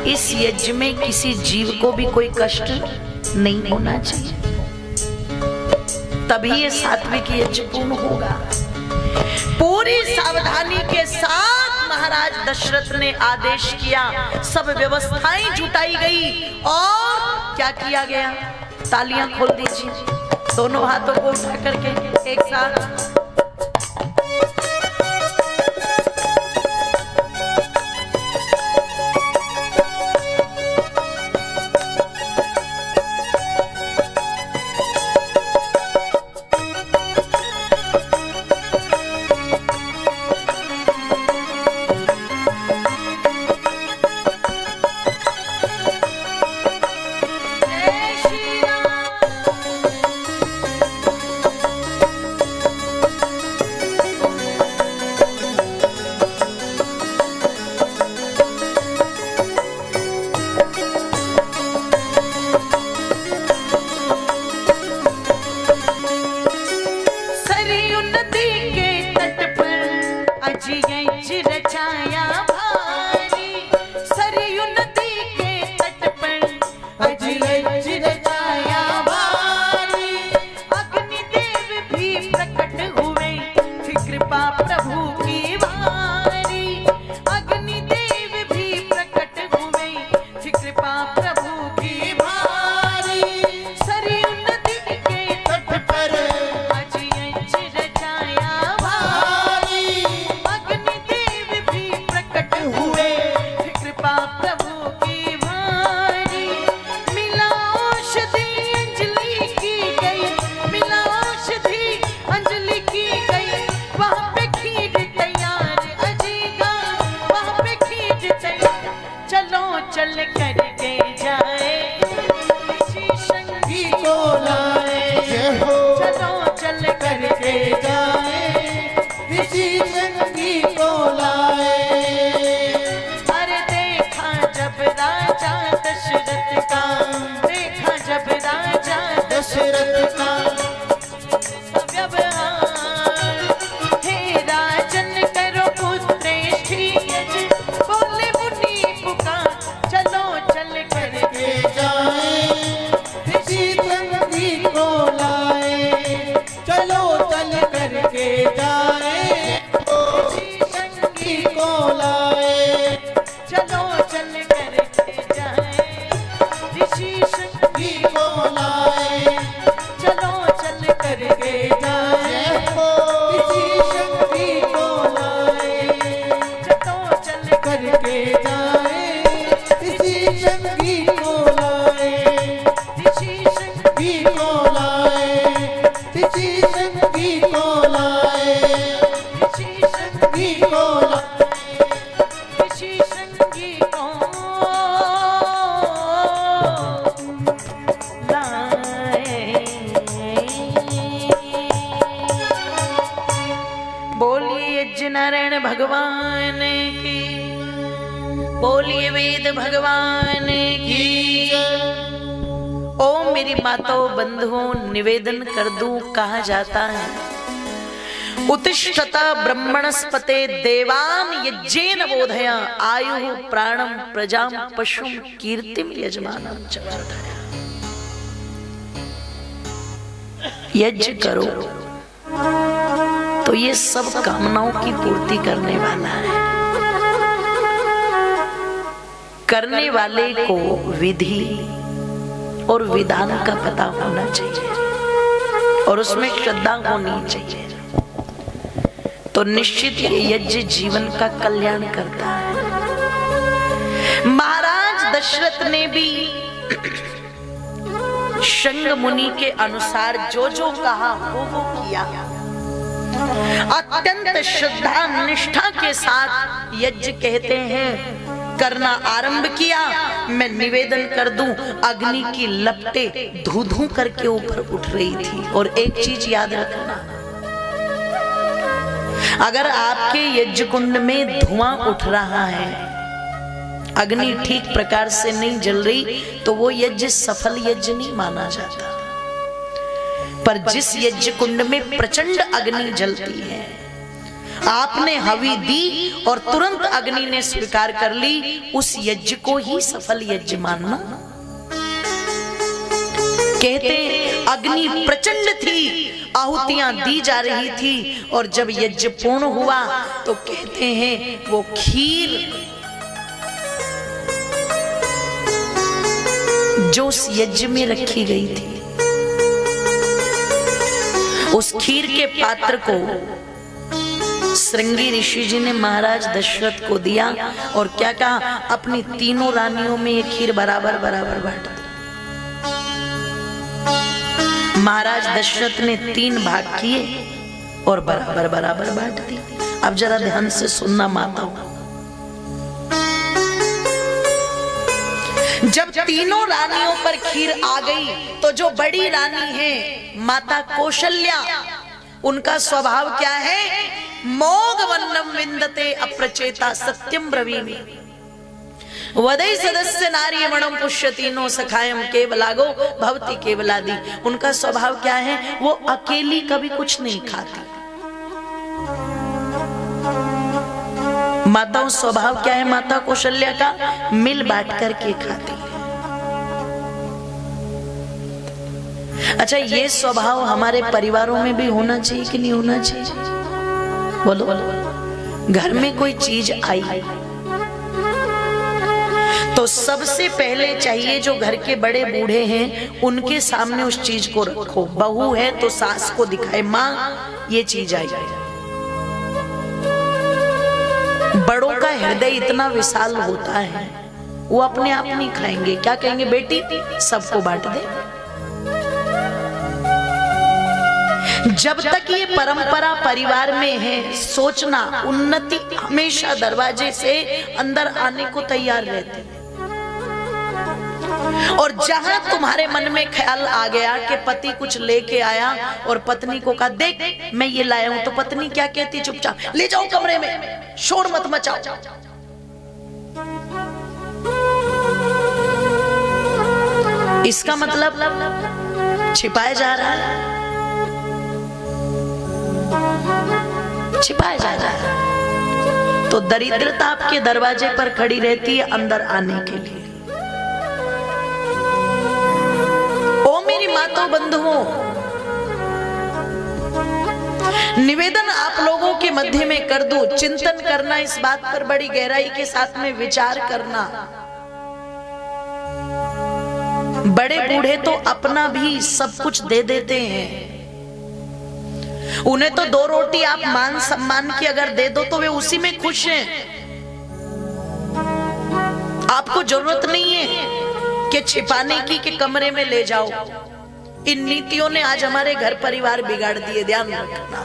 इस यज्ञ में किसी जीव को भी कोई कष्ट नहीं होना चाहिए, तभी ये सात्विक यज्ञ पूर्ण होगा। पूरी सावधानी के साथ महाराज दशरथ ने आदेश किया, सब व्यवस्थाएं जुटाई गई और क्या किया गया? तालियां खोल दीजिए, दोनों हाथों को उठा करके एक साथ। लाए, जय हो चलो चल करके जाए, ऋषि संगी को लाए। अरे देखा जब राजा दशरथ का, देखा जब राजा दशरथ का व्यवहार, हे राजन करो पुत्रेष्ठि यज, बोले मुनि पुकार, चलो चल करके के जाए, ऋषि संगी को लाए, चलो चल करके जाए, ऋषि संगी को लाए। चलो चल करके जाए, ऋषि संगी को लाए, चलो चल करके जाए, ऋषि संगी को लाए, चलो चल करके जाए, ऋषि संगी को लाए, ऋषि संगी संगी को लाए, ऋषि संगी को लाए, ऋषि संगी संगी को लाए। ऋषि संगी को लाए। बोलिए यज्ञ नारायण भगवान की, बोलिए वेद भगवान की। ओ मेरी माताओं बंधुओं, निवेदन कर दूं, कहा जाता है उत्तिष्ठत ब्रह्मणस्पते देवान यज्ञेन बोधया, आयु प्राणम प्रजाम पशुम कीर्तिम यजमानम च वर्धया। यज्ञ करो तो ये सब कामनाओं की पूर्ति करने वाला है। करने वाले को विधि और विधान का पता होना चाहिए और उसमें श्रद्धा होनी चाहिए, तो निश्चित ये यज्ञ जीवन का कल्याण करता है। महाराज दशरथ ने भी शंग मुनि के अनुसार जो जो कहा वो किया। अत्यंत श्रद्धा निष्ठा के साथ यज्ञ कहते हैं करना आरंभ किया। मैं निवेदन कर दूं, अग्नि की लपटें धू धू करके ऊपर उठ रही थी। और एक चीज याद रखना, अगर आपके यज्ञ कुंड में धुआं उठ रहा है, अग्नि ठीक प्रकार से नहीं जल रही, तो वो यज्ञ सफल यज्ञ नहीं माना जाता। पर जिस यज्ञ कुंड में प्रचंड अग्नि जलती है, आपने हवि दी और तुरंत अग्नि ने स्वीकार कर ली, उस यज्ञ को ही सफल यज्ञ मानना। कहते अग्नि प्रचंड थी, आहुतियां दी जा रही थी, और जब यज्ञ पूर्ण हुआ तो कहते हैं वो खीर जो उस यज्ञ में रखी गई थी, उस खीर के पात्र को श्रृंगी ऋषि जी ने महाराज दशरथ को दिया और क्या कहा, अपनी तीनों रानियों में ये खीर बराबर बराबर बांट दो। महाराज दशरथ ने 3 भाग किए और बराबर बराबर बांट दी। अब जरा ध्यान से सुनना माताओं, जब तीनों रानियों पर खीर आ गई तो जो बड़ी रानी है माता कौशल्या, उनका स्वभाव क्या है, मोग वन्नम विंदते अप्रचेता सत्यम ब्रवीमि, वदै सदस्य नारी मणम पुष्यतीनो सखायम केवलागो भवती केवलादि। उनका स्वभाव क्या है, वो अकेली कभी कुछ नहीं खाती। माताओं स्वभाव क्या है माता कौशल्या का, मिल बांट करके खाती है। अच्छा, ये स्वभाव हमारे परिवारों में भी होना चाहिए कि नहीं होना चाहिए? बोलो बोलो। घर में कोई चीज आई तो सबसे पहले चाहिए जो घर के बड़े बूढ़े हैं उनके सामने उस चीज को रखो। बहू है तो सास को दिखाए, माँ ये चीज आई। बड़ों का हृदय इतना विशाल होता है, वो अपने आप नहीं खाएंगे, क्या कहेंगे, बेटी सबको बांट दे। जब तक ये परंपरा परिवार में है, सोचना उन्नति हमेशा दरवाजे से अंदर आने को तैयार रहती है। और जहां तुम्हारे मन में ख्याल आ गया कि पति कुछ लेके आया और पत्नी को कहा देख मैं ये लाया हूं, तो पत्नी क्या कहती, चुपचाप ले जाओ कमरे में, शोर मत मचाओ। इसका मतलब छिपाया जा रहा है, छिपाया जा रहा है। तो दरिद्रता आपके दरवाजे पर खड़ी रहती है अंदर आने के लिए। ओ मेरी माताओं बंधुओं, निवेदन आप लोगों के मध्य में कर दूं, चिंतन करना, इस बात पर बड़ी गहराई के साथ में विचार करना। बड़े बूढ़े तो अपना भी सब कुछ दे देते हैं, उन्हें तो 2 रोटी आप मान सम्मान की अगर दे दो तो वे उसी में खुश हैं। आपको जरूरत नहीं है कि छिपाने की कि कमरे में ले जाओ। इन नीतियों ने आज हमारे घर परिवार बिगाड़ दिए, ध्यान रखना।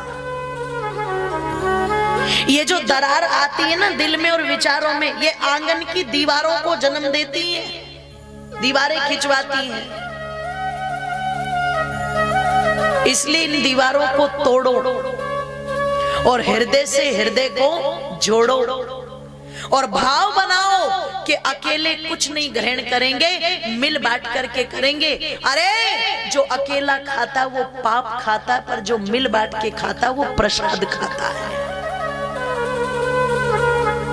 ये जो दरार आती है ना दिल में और विचारों में, ये आंगन की दीवारों को जन्म देती है, दीवारें खिंचवाती हैं। इसलिए इन दीवारों को तोड़ो और हृदय से हृदय को जोड़ो और भाव बनाओ कि अकेले कुछ नहीं ग्रहण करेंगे, मिल बांट करके करेंगे। अरे जो अकेला खाता वो पाप खाता, पर जो मिल बांट के खाता वो प्रसाद खाता है।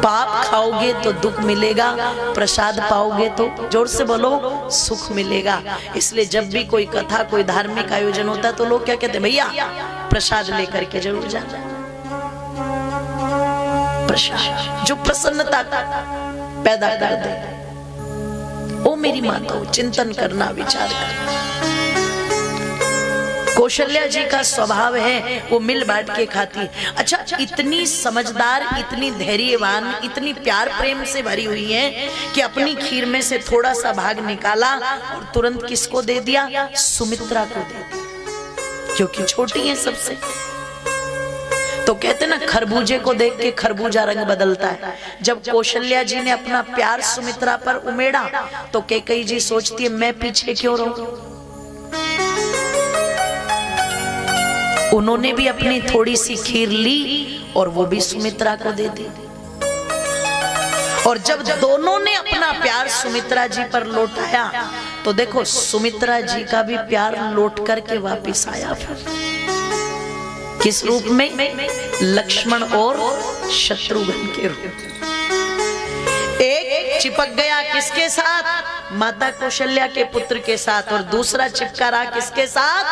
पाप खाओगे तो दुख मिलेगा, प्रसाद पाओगे तो जोर से बोलो सुख मिलेगा। इसलिए जब भी कोई कथा, कोई धार्मिक आयोजन होता है तो लोग क्या कहते हैं, भैया प्रसाद लेकर के जरूर जाना। प्रसाद जो प्रसन्नता पैदा कर दे। ओ मेरी माताओं, चिंतन करना, विचार करना। कौशल्या जी का स्वभाव है वो मिल बांट के खाती। अच्छा, इतनी समझदार, इतनी धैर्यवान, इतनी प्यार प्रेम से भरी हुई है कि अपनी खीर में से थोड़ा सा भाग निकाला और तुरंत किसको दे दिया, सुमित्रा को दे दिया, क्योंकि छोटी है सबसे। तो कहते ना खरबूजे को देख के खरबूजा रंग बदलता है। जब कौशल्या जी ने अपना प्यार सुमित्रा पर उमेड़ा तो कैकेयी जी सोचती है मैं पीछे क्यों रहूं। उन्होंने भी अपनी थोड़ी सी खीर ली और वो भी सुमित्रा को दे दी। और जब दोनों ने अपना प्यार सुमित्रा जी पर लौटाया तो देखो सुमित्रा जी का भी प्यार लौट करके वापिस आया। फिर किस रूप में, लक्ष्मण और शत्रुघ्न के रूप। एक चिपक गया किसके साथ, माता कौशल्या के पुत्र के साथ, और दूसरा चिपका रहा किसके साथ,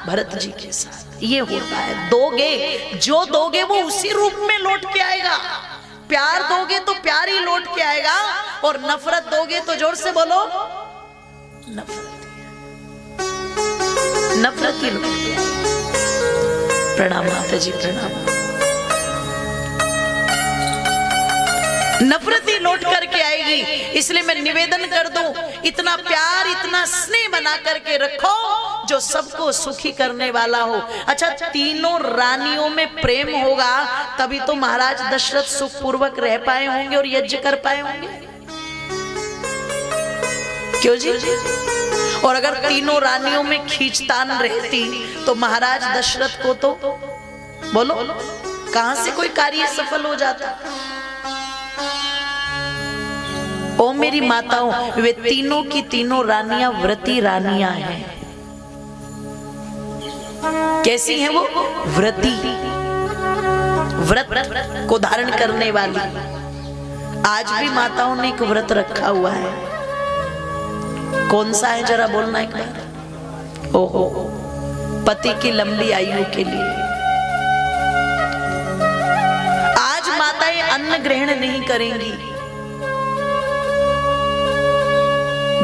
भरत जी के साथ। ये होता है, दोगे जो दोगे वो उसी रूप में लौट के आएगा। प्यार दोगे तो प्यार ही लौट के आएगा, और नफरत दोगे तो जोर से बोलो नफरत, नफरत ही लौट के आएगा। प्रणाम माता जी, प्रणाम। नफरत ही लौट करके आएगी। इसलिए मैं निवेदन कर दूं, इतना प्यार, इतना स्नेह बना करके रखो जो सबको सुखी करने वाला हो। अच्छा, तीनों रानियों में प्रेम होगा तभी तो महाराज दशरथ सुख पूर्वक रह पाए होंगे और यज्ञ कर पाए होंगे। क्यों जी? और अगर तीनों रानियों में खींचतान रहती तो महाराज दशरथ को तो बोलो कहां से कोई कार्य सफल हो जाता। ओ मेरी माताओं, वे तीनों की तीनों रानियां व्रती रानियां हैं। कैसी हैं वो? व्रती, व्रत को धारण करने वाली। आज भी माताओं ने एक व्रत रखा हुआ है। कौन सा है जरा बोलना एक बार। ओहो, पति की लंबी आयु के लिए। आज माताएं अन्न ग्रहण नहीं करेंगी।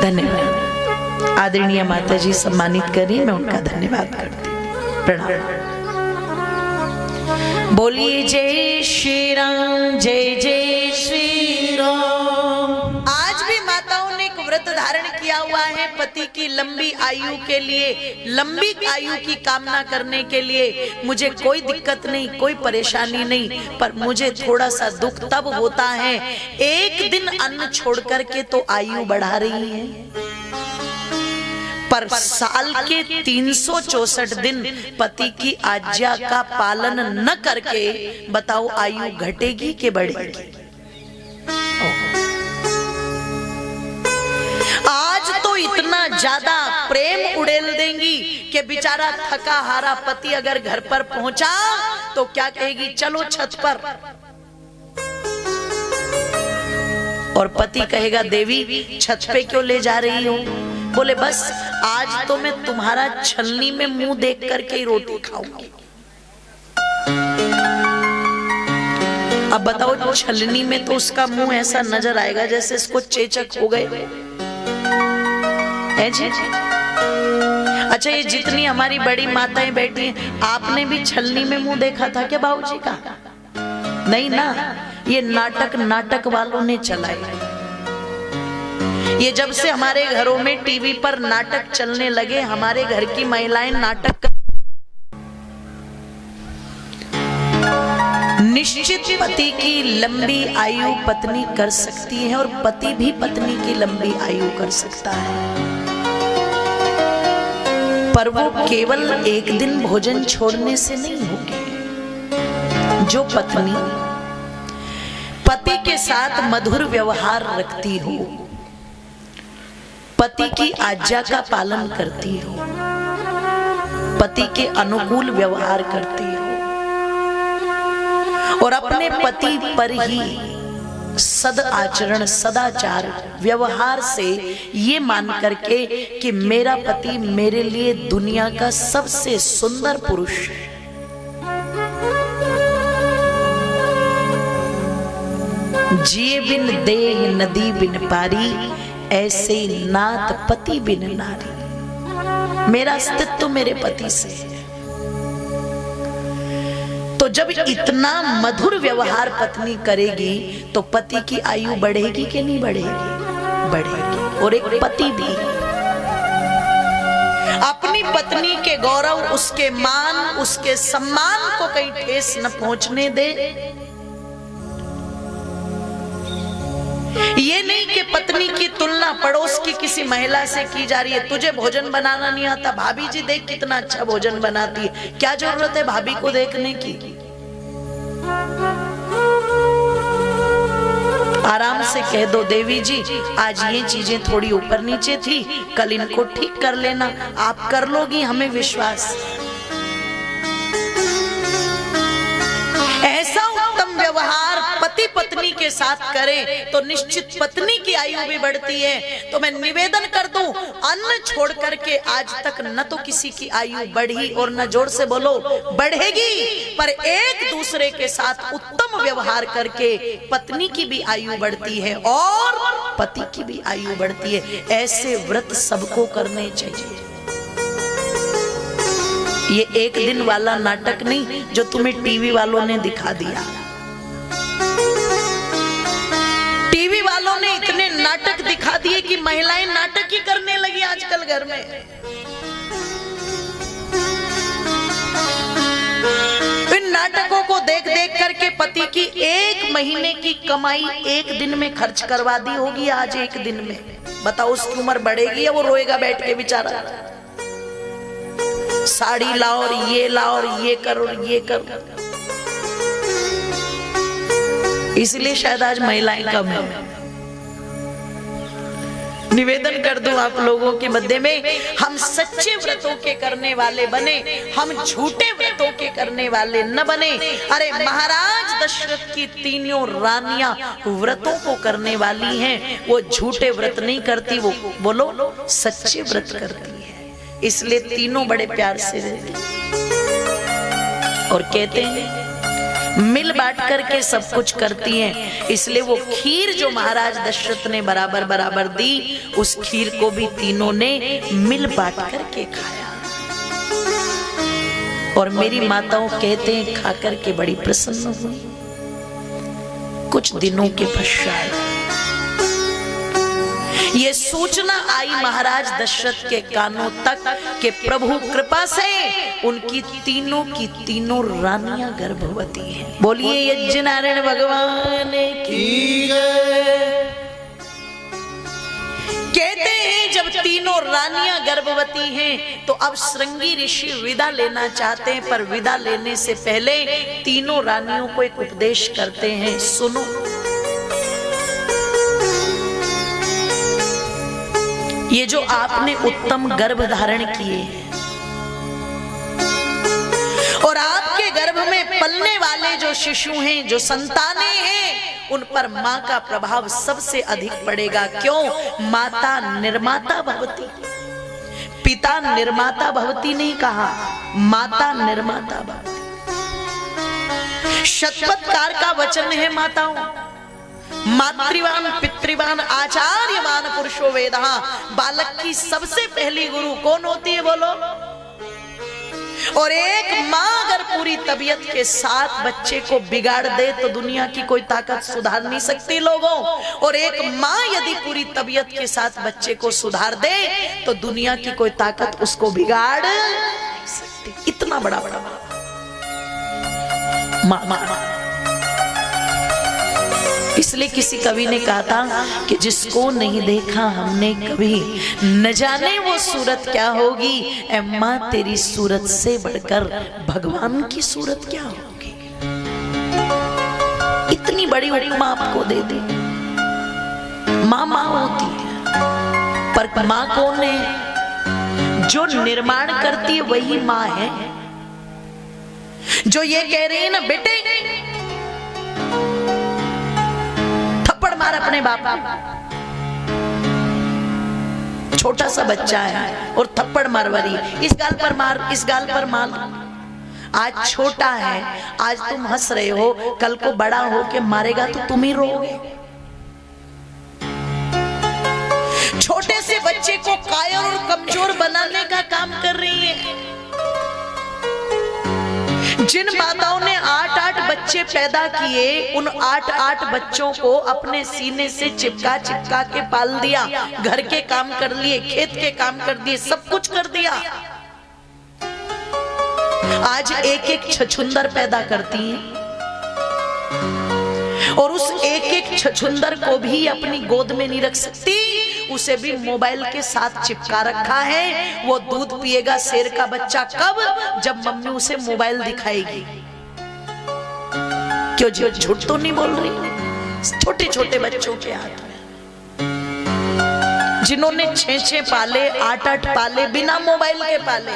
धन्यवाद। आदरणीय माता जी सम्मानित करिए, मैं उनका धन्यवाद करती हूँ। प्रणाम। बोलिए जय श्री राम, जय जय श्री राम। आज भी माताओं ने एक व्रत धारण किया हुआ है पति की लंबी आयु के लिए, लंबी आयु की कामना करने के लिए। मुझे कोई दिक्कत नहीं, कोई परेशानी नहीं, पर मुझे थोड़ा सा दुख तब होता है एक दिन अन्न छोड़ करके तो आयु बढ़ा रही है। पर साल के 364 दिन पति की आज्ञा का पालन न करके बताओ आयु घटेगी कि बढ़ेगी? आज तो इतना ज्यादा प्रेम उड़ेल देंगी कि बेचारा थका हारा पति अगर घर पर पहुंचा तो क्या कहेगी, चलो छत पर। और पति कहेगा, देवी छत पे क्यों ले जा रही हो? बोले बस आज तो मैं तुम्हारा छलनी में मुंह देख करके ही रोटी खाऊंगी। अब बताओ छलनी में तो उसका मुंह ऐसा नजर आएगा जैसे इसको चेचक हो गए है जी। अच्छा, ये जितनी हमारी बड़ी माताएं बैठी हैं, आपने भी छलनी में मुंह देखा था क्या बाबूजी का? नहीं ना, ये नाटक वालों ने चलाए। ये जब से हमारे घरों में टीवी पर नाटक चलने लगे, हमारे घर की महिलाएं नाटक निश्चित पति की लंबी आयु पत्नी कर सकती है और पति भी पत्नी की लंबी आयु कर सकता है, पर वो केवल एक दिन भोजन छोड़ने से नहीं होगी। जो पत्नी पति के साथ मधुर व्यवहार रखती हो, पति की आज्ञा का पालन करती हो, पति के अनुकूल व्यवहार करती हो और अपने पति पर ही सद आचरण सदाचार व्यवहार से ये मान करके कि मेरा पति मेरे लिए दुनिया का सबसे सुंदर पुरुष है, जिए बिन देह नदी बिन पारी, ऐसे नाथ पति बिन नारी। मेरा अस्तित्व मेरे पति से है। तो जब इतना मधुर व्यवहार पत्नी करेगी तो पति की आयु बढ़ेगी कि नहीं बढ़ेगी? बढ़ेगी। और एक पति भी अपनी पत्नी के गौरव, उसके मान, उसके सम्मान को कहीं ठेस न पहुंचने दे। ये नहीं कि पत्नी की तुलना पड़ोस की किसी महिला से की जा रही है। तुझे भोजन बनाना नहीं आता, भाभी जी देख कितना अच्छा भोजन बनाती है, क्या जरूरत है भाभी को देखने की? आराम से कह दो, देवी जी आज ये चीजें थोड़ी ऊपर नीचे थी, कल इनको ठीक कर लेना। आप कर लोगी, हमें विश्वास। ऐसा उत्तम व्यवहार पति पत्नी के साथ करें तो निश्चित पत्नी की आयु भी बढ़ती है। तो मैं निवेदन कर दूं, अन्न छोड़ करके आज तक न तो किसी की आयु बढ़ी और न जोर से बोलो बढ़ेगी, पर एक दूसरे के साथ उत्तम व्यवहार करके पत्नी की भी आयु बढ़ती है और पति की भी आयु बढ़ती है। ऐसे व्रत सबको करने चाहिए। ये एक दिन वाला नाटक नहीं जो तुम्हें टीवी वालों ने दिखा दिया। टीवी वालों ने इतने नाटक दिखा दिए कि महिलाएं नाटक ही करने लगी आजकल घर में। इन नाटकों को देख देख करके पति की एक महीने की कमाई एक दिन में खर्च करवा दी होगी आज एक दिन में। बताओ उसकी उम्र बढ़ेगी या वो रोएगा बैठ के बेचारा? साड़ी लाओ और ये लाओ और ये करो और ये करो। इसलिए शायद आज महिलाएं कम है। निवेदन कर दूं आप लोगों के मध्य में, हम सच्चे व्रतों के करने वाले बने, हम झूठे व्रतों के करने वाले न बने। अरे महाराज दशरथ की तीनों रानियां व्रतों को करने वाली हैं, वो झूठे व्रत नहीं करती, वो बोलो सच्चे व्रत करती है। इसलिए तीनों बड़े प्यार से रहते और कहते हैं मिल बांट करके सब कुछ करती हैं। इसलिए वो खीर जो महाराज दशरथ ने बराबर बराबर दी, उस खीर को भी तीनों ने मिल बांट करके खाया। और मेरी माताओं कहते हैं खा करके बड़ी प्रसन्न हुई। कुछ दिनों के पश्चात ये सूचना आई महाराज दशरथ के कानों तक कि प्रभु कृपा से उनकी तीनों की तीनों रानियां गर्भवती हैं। बोलिए यज्ञ नारायण भगवान की जय। कहते हैं जब तीनों तीनों रानियां गर्भवती हैं। तो अब श्रृंगी ऋषि विदा लेना चाहते हैं, पर विदा लेने से पहले तीनों रानियों को एक उपदेश करते हैं, सुनो। ये जो आपने उत्तम गर्भ धारण किए और आपके गर्भ में पलने वाले जो शिशु हैं, जो संतानें हैं, उन पर मां का प्रभाव सबसे अधिक पड़ेगा। क्यों? माता निर्माता भवती, पिता निर्माता भवती नहीं कहा, माता निर्माता भवती। शतपथकार का वचन है माताओं। मातृवान पितृवान आचार्यवान पुरुषो वेदः। बालक की सबसे पहली गुरु कौन होती है बोलो? और एक माँ अगर पूरी तबीयत के साथ बच्चे को बिगाड़ दे तो दुनिया की कोई ताकत सुधार नहीं सकती लोगों। और एक माँ यदि पूरी तबीयत के साथ बच्चे को सुधार दे तो दुनिया की कोई ताकत उसको बिगाड़ नहीं सकती। इतना बड़ा माँ। इसलिए किसी कवि ने कहा था कि जिसको नहीं देखा हमने कभी, न जाने वो सूरत क्या होगी। ऐ माँ तेरी सूरत से बढ़कर भगवान की सूरत क्या होगी। इतनी बड़ी उपमा आपको दे दी। माँ माँ होती है, पर माँ कौन है? जो निर्माण करती है वही माँ है। जो ये कह रही है ना बेटे मार अपने बाप, छोटा सा बच्चा है और थप्पड़ मारवरी, इस गाल पर मार, इस गाल पर मार। आज छोटा है, आज तुम हंस रहे हो, कल को बड़ा हो के मारेगा तो तुम ही रोओगे। छोटे से बच्चे को कायर और कमजोर बनाने का काम कर रही है। जिन माताओं ने 8-8 बच्चे पैदा किए, उन 8-8 बच्चों को अपने सीने से चिपका चिपका के पाल दिया। घर के काम कर लिए, खेत के काम कर दिए, सब कुछ कर दिया। आज एक एक छछुंदर पैदा करती हैं और उस एक एक छछुंदर को भी अपनी गोद में नहीं रख सकती, उसे भी मोबाइल के साथ चिपका रखा है। वो दूध पिएगा शेर का बच्चा कब? जब मम्मी उसे मोबाइल दिखाएगी। क्यों जी, झूठ तो नहीं बोल रही? छोटे छोटे बच्चों के हाथ में, जिन्होंने 6-6 पाले, 8-8 पाले, बिना मोबाइल के पाले,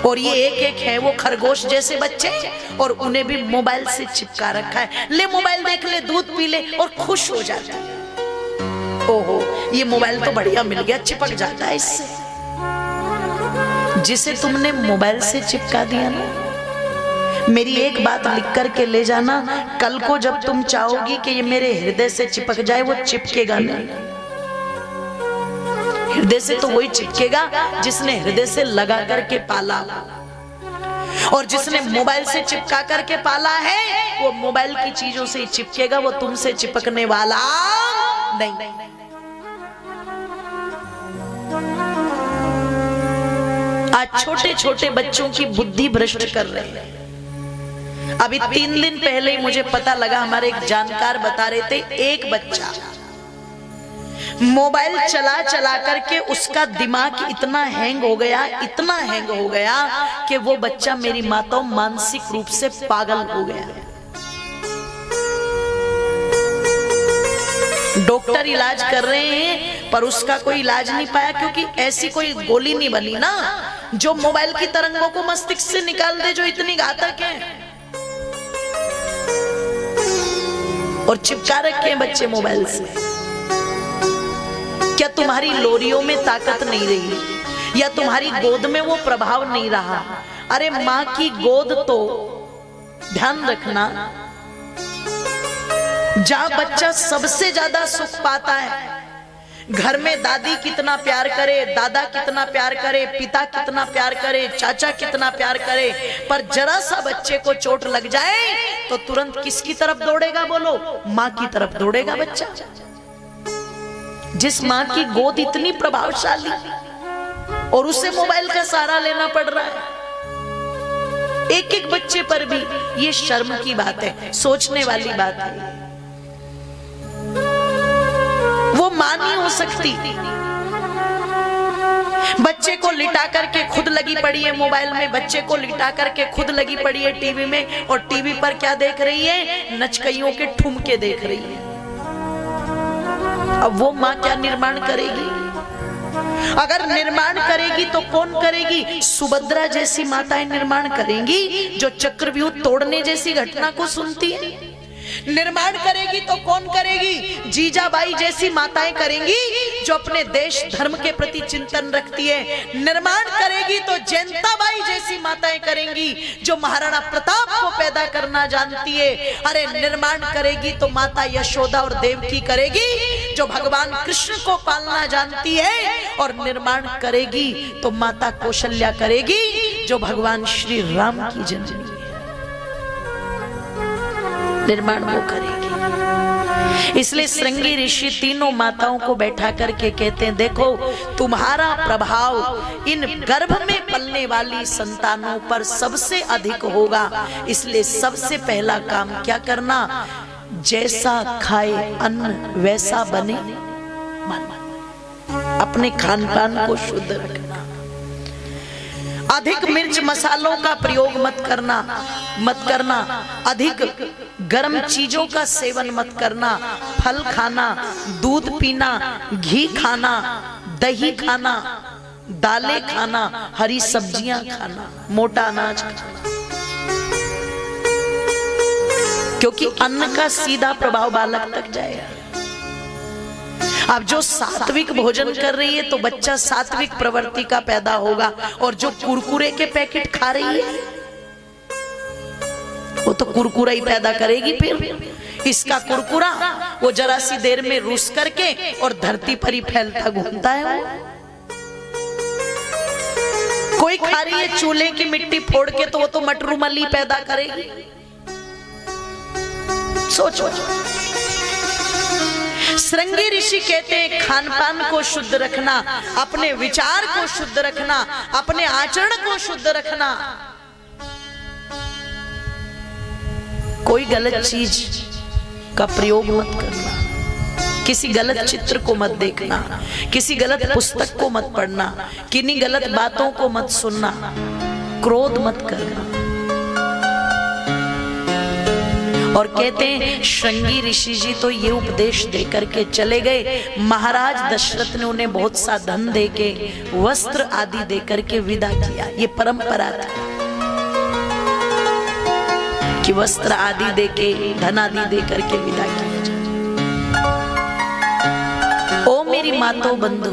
और ये एक एक है वो खरगोश जैसे बच्चे, और उन्हें भी मोबाइल से चिपका रखा है। ले मोबाइल देख ले, दूध पी ले और खुश हो जाता है। ओहो, ये मोबाइल तो बढ़िया मिल गया, चिपक जाता है इससे। जिसे तुमने मोबाइल से चिपका दिया ना, मेरी एक बात लिख कर के ले जाना, कल को जब तुम चाहोगी कि ये मेरे हृदय से चिपक जाए, वो चिपकेगा नहीं। हृदय से तो वही चिपकेगा जिसने हृदय से लगा करके पाला, और जिसने मोबाइल से चिपका करके पाला है वो मोबाइल की चीजों से ही चिपकेगा, वो तुमसे चिपकने वाला नहीं। आज छोटे छोटे बच्चों की बुद्धि भ्रष्ट कर रहे हैं। अभी 3 दिन पहले ही मुझे पता लगा, हमारे एक जानकार बता रहे थे, एक बच्चा मोबाइल चला चला करके उसका दिमाग इतना हैंग हो गया, इतना हैंग हो गया कि वो बच्चा मेरी माताओं मानसिक रूप से पागल हो गया। डॉक्टर इलाज कर रहे हैं पर उसका कोई इलाज नहीं पाया, क्योंकि ऐसी कोई गोली नहीं बनी ना जो मोबाइल की तरंगों को मस्तिष्क से निकाल दे, जो इतनी घातक है। और चिपका रखे हैं बच्चे मोबाइल से। क्या तुम्हारी लोरियों में ताकत नहीं रही, या तुम्हारी गोद में वो प्रभाव नहीं रहा? अरे माँ की गोद तो ध्यान रखना, जहां बच्चा सबसे ज्यादा सुख पाता है। घर में दादी कितना प्यार करे, दादा कितना प्यार करे, पिता कितना प्यार करे, चाचा कितना प्यार करे, पर जरा सा बच्चे को चोट लग जाए तो तुरंत किसकी तरफ दौड़ेगा बोलो? माँ की तरफ दौड़ेगा बच्चा। जिस माँ की गोद इतनी प्रभावशाली और उसे मोबाइल का सहारा लेना पड़ रहा है। एक एक बच्चे पर भी ये शर्म की बात है, सोचने वाली बात है। वो मां नहीं हो सकती, बच्चे को लिटा करके खुद लगी पड़ी है मोबाइल में, बच्चे को लिटा करके खुद लगी पड़ी है टीवी में, और टीवी पर क्या देख रही है? नचकइयों के ठुमके देख रही है। अब वो माँ क्या निर्माण करेगी? अगर निर्माण करेगी तो कौन करेगी? सुभद्रा जैसी माताएं निर्माण करेंगी जो चक्रव्यूह तोड़ने जैसी घटना को सुनती है। निर्माण करेगी तो कौन करेगी? जीजाबाई जैसी माताएं करेंगी जो अपने देश धर्म के प्रति चिंतन रखती है। निर्माण करेगी तो जयंताबाई जैसी माताएं करेंगी जो महाराणा प्रताप को पैदा करना जानती है। अरे निर्माण करेगी तो माता यशोदा और देवकी करेगी जो भगवान कृष्ण को पालना जानती है, और निर्माण करेगी तो माता कौशल्या करेगी जो भगवान श्री राम की जननी है। निर्माण वो करेगी। इसलिए श्रृंगी ऋषि तीनों माताओं को बैठा करके कहते हैं, देखो तुम्हारा प्रभाव इन गर्भ में पलने वाली संतानों पर सबसे अधिक होगा, इसलिए सबसे पहला काम क्या करना? जैसा खाए अन्न वैसा बने मन। अपने खान पान को शुद्ध रखना, अधिक मिर्च मसालों का प्रयोग मत करना, अधिक गर्म चीजों का सेवन मत करना, फल खाना, दूध पीना, घी खाना, दही खाना, दालें खाना, हरी सब्जियां खाना, मोटा अनाज खाना, क्योंकि अन्न का सीधा प्रभाव बालक तक जाएगा। अब जो सात्विक भोजन कर रही है तो बच्चा सात्विक प्रवृत्ति का पैदा होगा, और जो कुरकुरे के पैकेट खा रही है वो तो कुरकुरा ही पैदा करेगी। फिर इसका कुरकुरा वो जरा सी देर में रुस करके और धरती पर ही फैलता घूमता है। कोई खा रही है चूल्हे की मिट्टी फोड़ के तो वो तो मटरूमली पैदा करेगी। सोचो। श्रृंगी ऋषि कहते हैं खान पान को शुद्ध रखना, अपने विचार को शुद्ध रखना, अपने आचरण को शुद्ध रखना, कोई गलत चीज का प्रयोग मत करना, किसी गलत चित्र को मत देखना, किसी गलत पुस्तक को मत पढ़ना, किन्हीं गलत बातों को मत सुनना, क्रोध मत करना। और कहते हैं श्रृंगी ऋषि जी तो ये उपदेश देकर के चले गए। महाराज दशरथ ने उन्हें बहुत सा धन देके, वस्त्र आदि देकर के विदा किया। ये परंपरा था कि वस्त्र आदि देके, धन आदि देकर के विदा किया जाए। ओ मेरी मातो बंधु,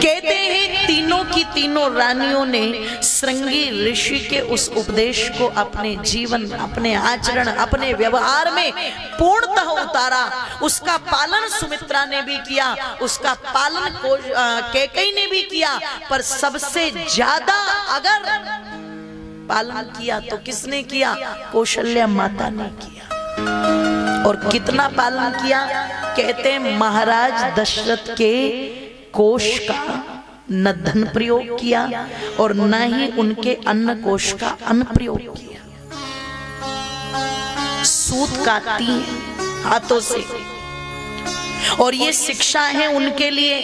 कहते हैं तीनों की तीनों रानियों ने श्रृंगी ऋषि के उस उपदेश को अपने जीवन, अपने आचरण, अपने व्यवहार में पूर्णतः उतारा। उसका पालन सुमित्रा ने भी किया, उसका पालन कैकेयी ने भी किया, पर सबसे ज्यादा अगर पालन किया तो किसने किया? कौशल्या माता ने किया। और कितना पालन किया? कहते हैं महाराज दशरथ के कोष का न धन प्रयोग किया और न ही उनके अन्न कोष का अन्न प्रयोग किया। सूत काटती है हाथों से, और ये शिक्षा है उनके लिए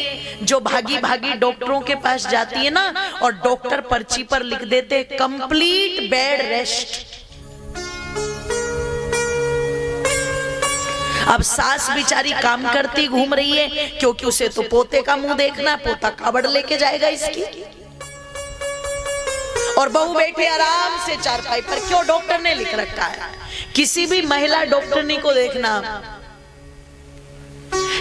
जो भागी भागी डॉक्टरों के पास जाती है ना, और डॉक्टर पर्ची पर लिख देते कंप्लीट बेड रेस्ट। अब सास बिचारी काम करती घूम रही है, क्योंकि उसे तो पोते का मुंह देखना, पोता कावड़ लेके जाएगा इसकी, और बहू बैठी आराम से चारपाई पर। क्यों? डॉक्टर ने लिख रखा है। किसी भी महिला डॉक्टरनी को देखना,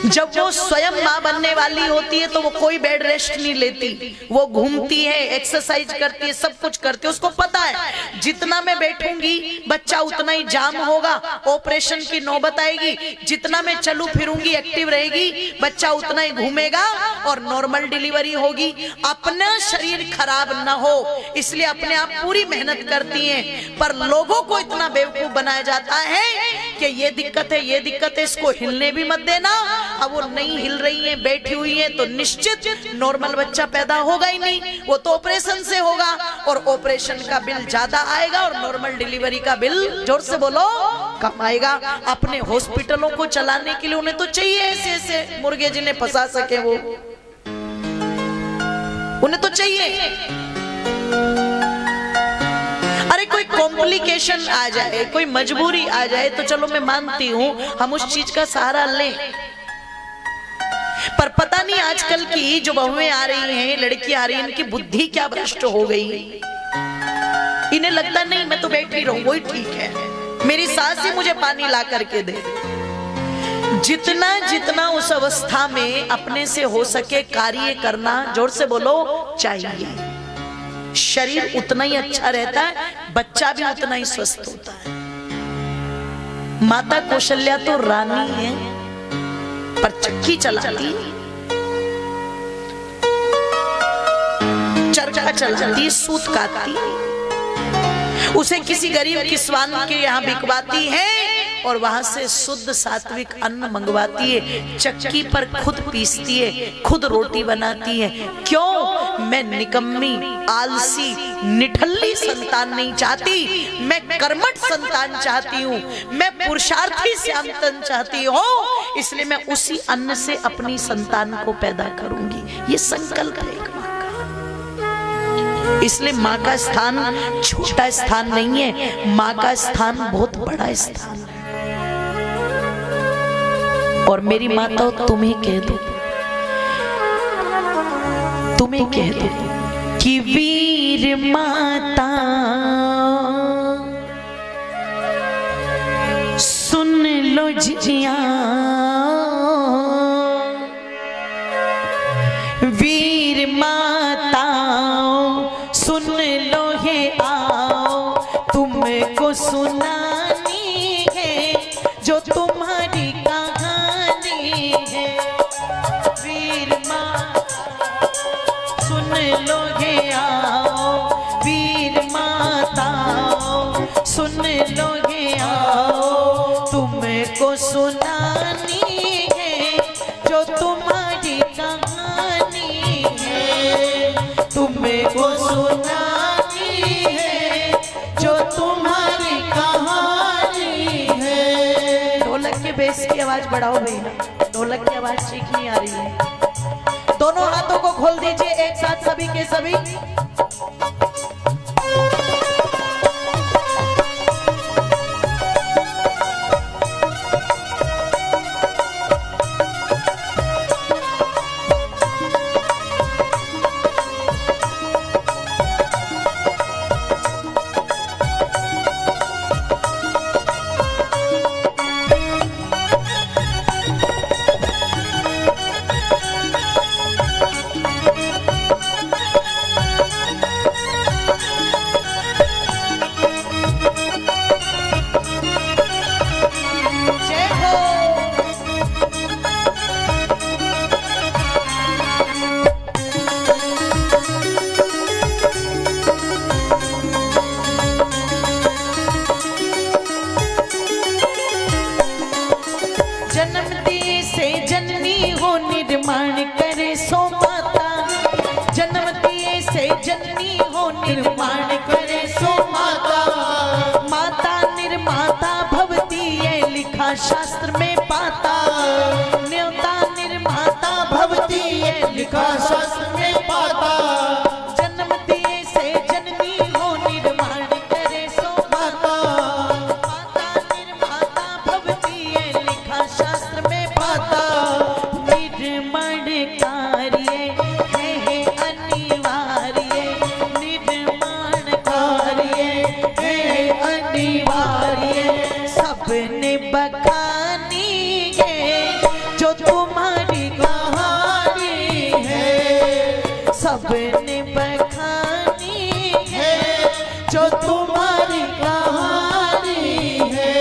जब वो स्वयं मां बनने वाली होती है तो वो कोई बेड रेस्ट नहीं लेती, वो घूमती है, एक्सरसाइज करती है, सब कुछ करती है। उसको पता है जितना मैं बैठूंगी बच्चा उतना ही जाम होगा, ऑपरेशन की नौबत आएगी, जितना मैं चलू फिरूंगी, एक्टिव रहेगी, बच्चा उतना ही घूमेगा और नॉर्मल डिलीवरी होगी। अपना शरीर खराब ना हो इसलिए अपने आप पूरी मेहनत करती हैं, पर लोगों को इतना बेवकूफ बनाया जाता है कि ये दिक्कत है, ये दिक्कत है, इसको हिलने भी मत देना। अब वो नहीं हिल रही है, बैठी हुई है, तो निश्चित नॉर्मल बच्चा पैदा होगा ही नहीं, वो तो ऑपरेशन से होगा, और ऑपरेशन का बिल ज्यादा आएगा और नॉर्मल डिलीवरी का बिल, जोर से बोलो, कम आएगा। अपने हॉस्पिटलों को चलाने के लिए उन्हें तो चाहिए ऐसे ऐसे मुर्गे जिन्हें फंसा सके वो। उन्हें तो चाहिए। अरे कोई कॉम्प्लिकेशन आ जाए, कोई मजबूरी आ जाए तो चलो मैं मानती हूं, हम उस चीज का सहारा लें। पर पता नहीं आजकल की जो बहुएं आ रही हैं, लड़की आ रही हैं, इनकी बुद्धि क्या भ्रष्ट हो गई। इन्हें लगता नहीं मैं तो बैठी रहूं वही ठीक है, मेरी सास ही मुझे पानी ला करके दे। जितना जितना उस अवस्था में अपने से हो सके कार्य करना, जोर से बोलो, चाहिए। शरीर उतना ही अच्छा रहता है, बच्चा भी उतना ही स्वस्थ होता है। माता कौशल्या तो रानी है, पर चक्की चलाती, चरखा चलाती, सूत काटती, उसे किसी गरीब किसवान के यहाँ बिकवाती है और वहां से शुद्ध सात्विक अन्न मंगवाती है, चक्की पर खुद पीसती है, खुद रोटी बनाती है। क्यों? मैं निकम्मी, आलसी, निठल्ली संतान नहीं चाहती, मैं कर्मठ संतान चाहती हूँ, मैं पुरुषार्थी श्यामतन चाहती हूँ, इसलिए मैं उसी अन्न से अपनी संतान को पैदा करूंगी। ये संकल्प है एक माँ का। इसलिए माँ का स्थान छोटा स्थान नहीं है, माँ का स्थान बहुत बड़ा स्थान है। और मेरी माता तुम्हें कह दो, तुम्हें कह दो कि वीर माता सुन लो जिया, वीर माता सुन लो हे आओ, तुमको सुनानी है जो तुम्हारी कहानी है। वीर माता सुन लो हे आओ, वीर माता सुन लो हे आओ, तुमको सुनानी है जो तुम्हारी कहानी है, तुमको सुनानी है जो तुम्हारी कहानी है। ढोलक के बेस की आवाज बढ़ाओ भैया, ढोलक की आवाज ठीक नहीं आ रही है। दोनों हाथों को खोल दीजिए एक साथ सभी के सभी। जन्मती से जननी हो निर्माण करे सो माता, जन्मती से जननी हो निर्माण करे सो माता, माता निर्माता भवती ये लिखा शास्त्र में पाता, न्योता निर्माता भवती ये लिखा शास्त्र में पाता। जन्मती से जननी हो निर्माण करे सो माता, माता निर्माता भवती ये लिखा शास्त्र में पाता। निर्माण कार्य है अनिवार्य, निर्माण कार्य है अनिवार्य, सबने बखानी है जो तुम्हारी कहानी है, सबने बखानी है जो तुम्हारी कहानी है।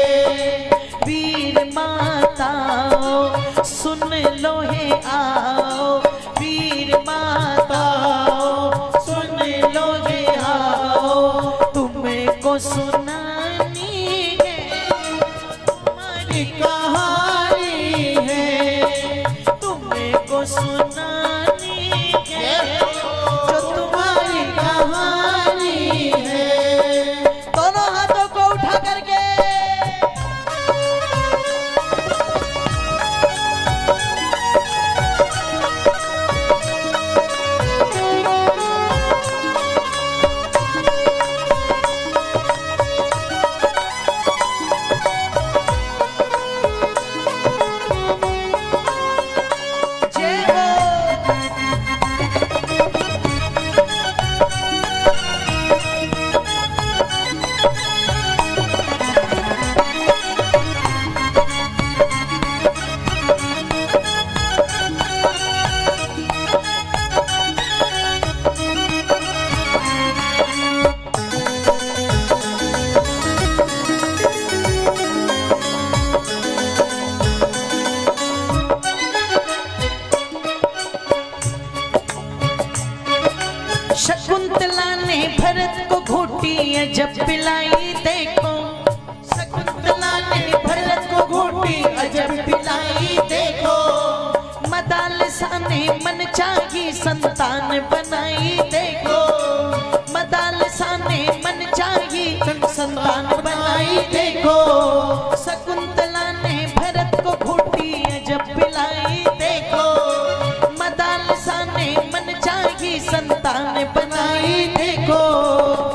वीर माताओं सुन लो हे आओ, वीर माताओं सुन लो हे आओ, तुमको सुनानी है तुम्हारी कहानी है, तुमको सुनानी है जो तुम्हारी कहानी है। शकुंतला ने भरत को घूटी जब पिलाई देखो, शकुंतला ने भरत को घूटी अजब पिलाई देखो, मदालसा ने मन चाही संतान बनाई देखो, मदालसा ने मन चाही संतान बनाई देखो, शकुंतला ने भरत को घूटी जब पिलाई देखो, मदालसा ने मन चाही संतान बनाई देखो।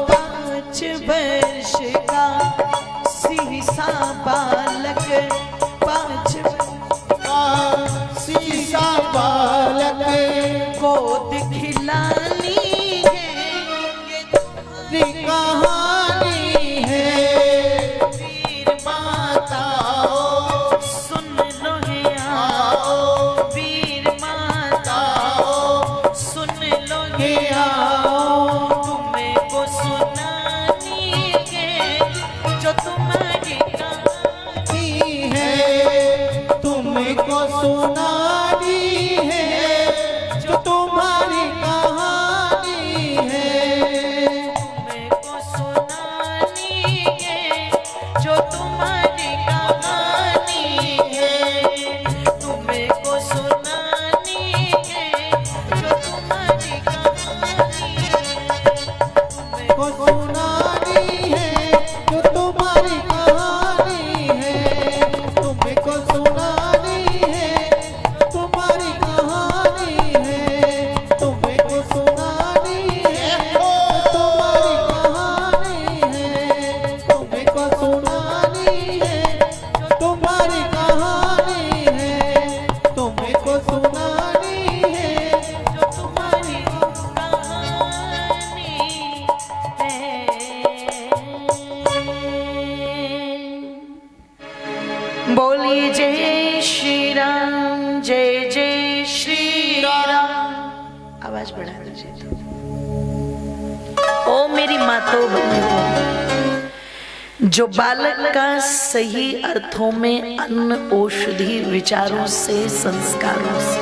5 वर्ष का सीसा बालक, 5 सीसा बालक गोद खिलानी है ये तुम्हारी कहानी है, वीर माताओं सुन लो हे आओ, वीर माताओं सुन लो हे आओ, तुम्हें को सुनानी है जो तुम्हारी कहानी है, तुमको सुनानी है जो तुम्हारी कहानी है, को सुनानी है जो तुम्हारी कहानी है, तुम्हें को सुनानी है जो तुम्हारी कहानी है, को सुनानी है जो तुम्हारी कहानी है, तुमको सुनानी है तुम्हारी कहानी है, तुमको सुनानी है तुम्हारी कहानी है, तुमको सुनानी है तुम्हारी कहानी है, तुमको सुनानी है जो तुम्हारी कहानी है। बोलिए जय श्री राम, जय जय श्री राम। आवाज बढ़ा दीजिए। ओ मेरी मातो बहनों, जो बालक का सही अर्थों में अन्न औषधि विचारों से, संस्कारों से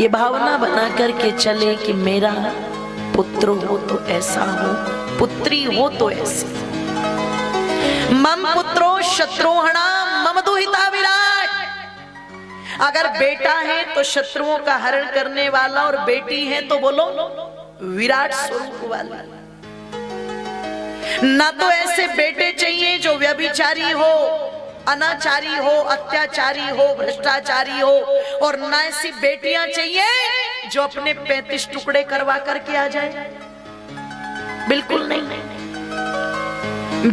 ये भावना बना करके चले कि मेरा पुत्र हो तो ऐसा हो, पुत्री हो तो ऐसी। मम पुत्रो शत्रुहणा मम दुहिता विराट। अगर बेटा है तो शत्रुओं का हरण करने वाला, और बेटी है तो बोलो विराट स्वरूप वाला। ना तो ऐसे बेटे चाहिए जो व्यभिचारी हो, अनाचारी हो, अत्याचारी हो, भ्रष्टाचारी हो, और ना ऐसी बेटियां चाहिए जो अपने 35 टुकड़े करवा करके आ जाए। बिल्कुल नहीं।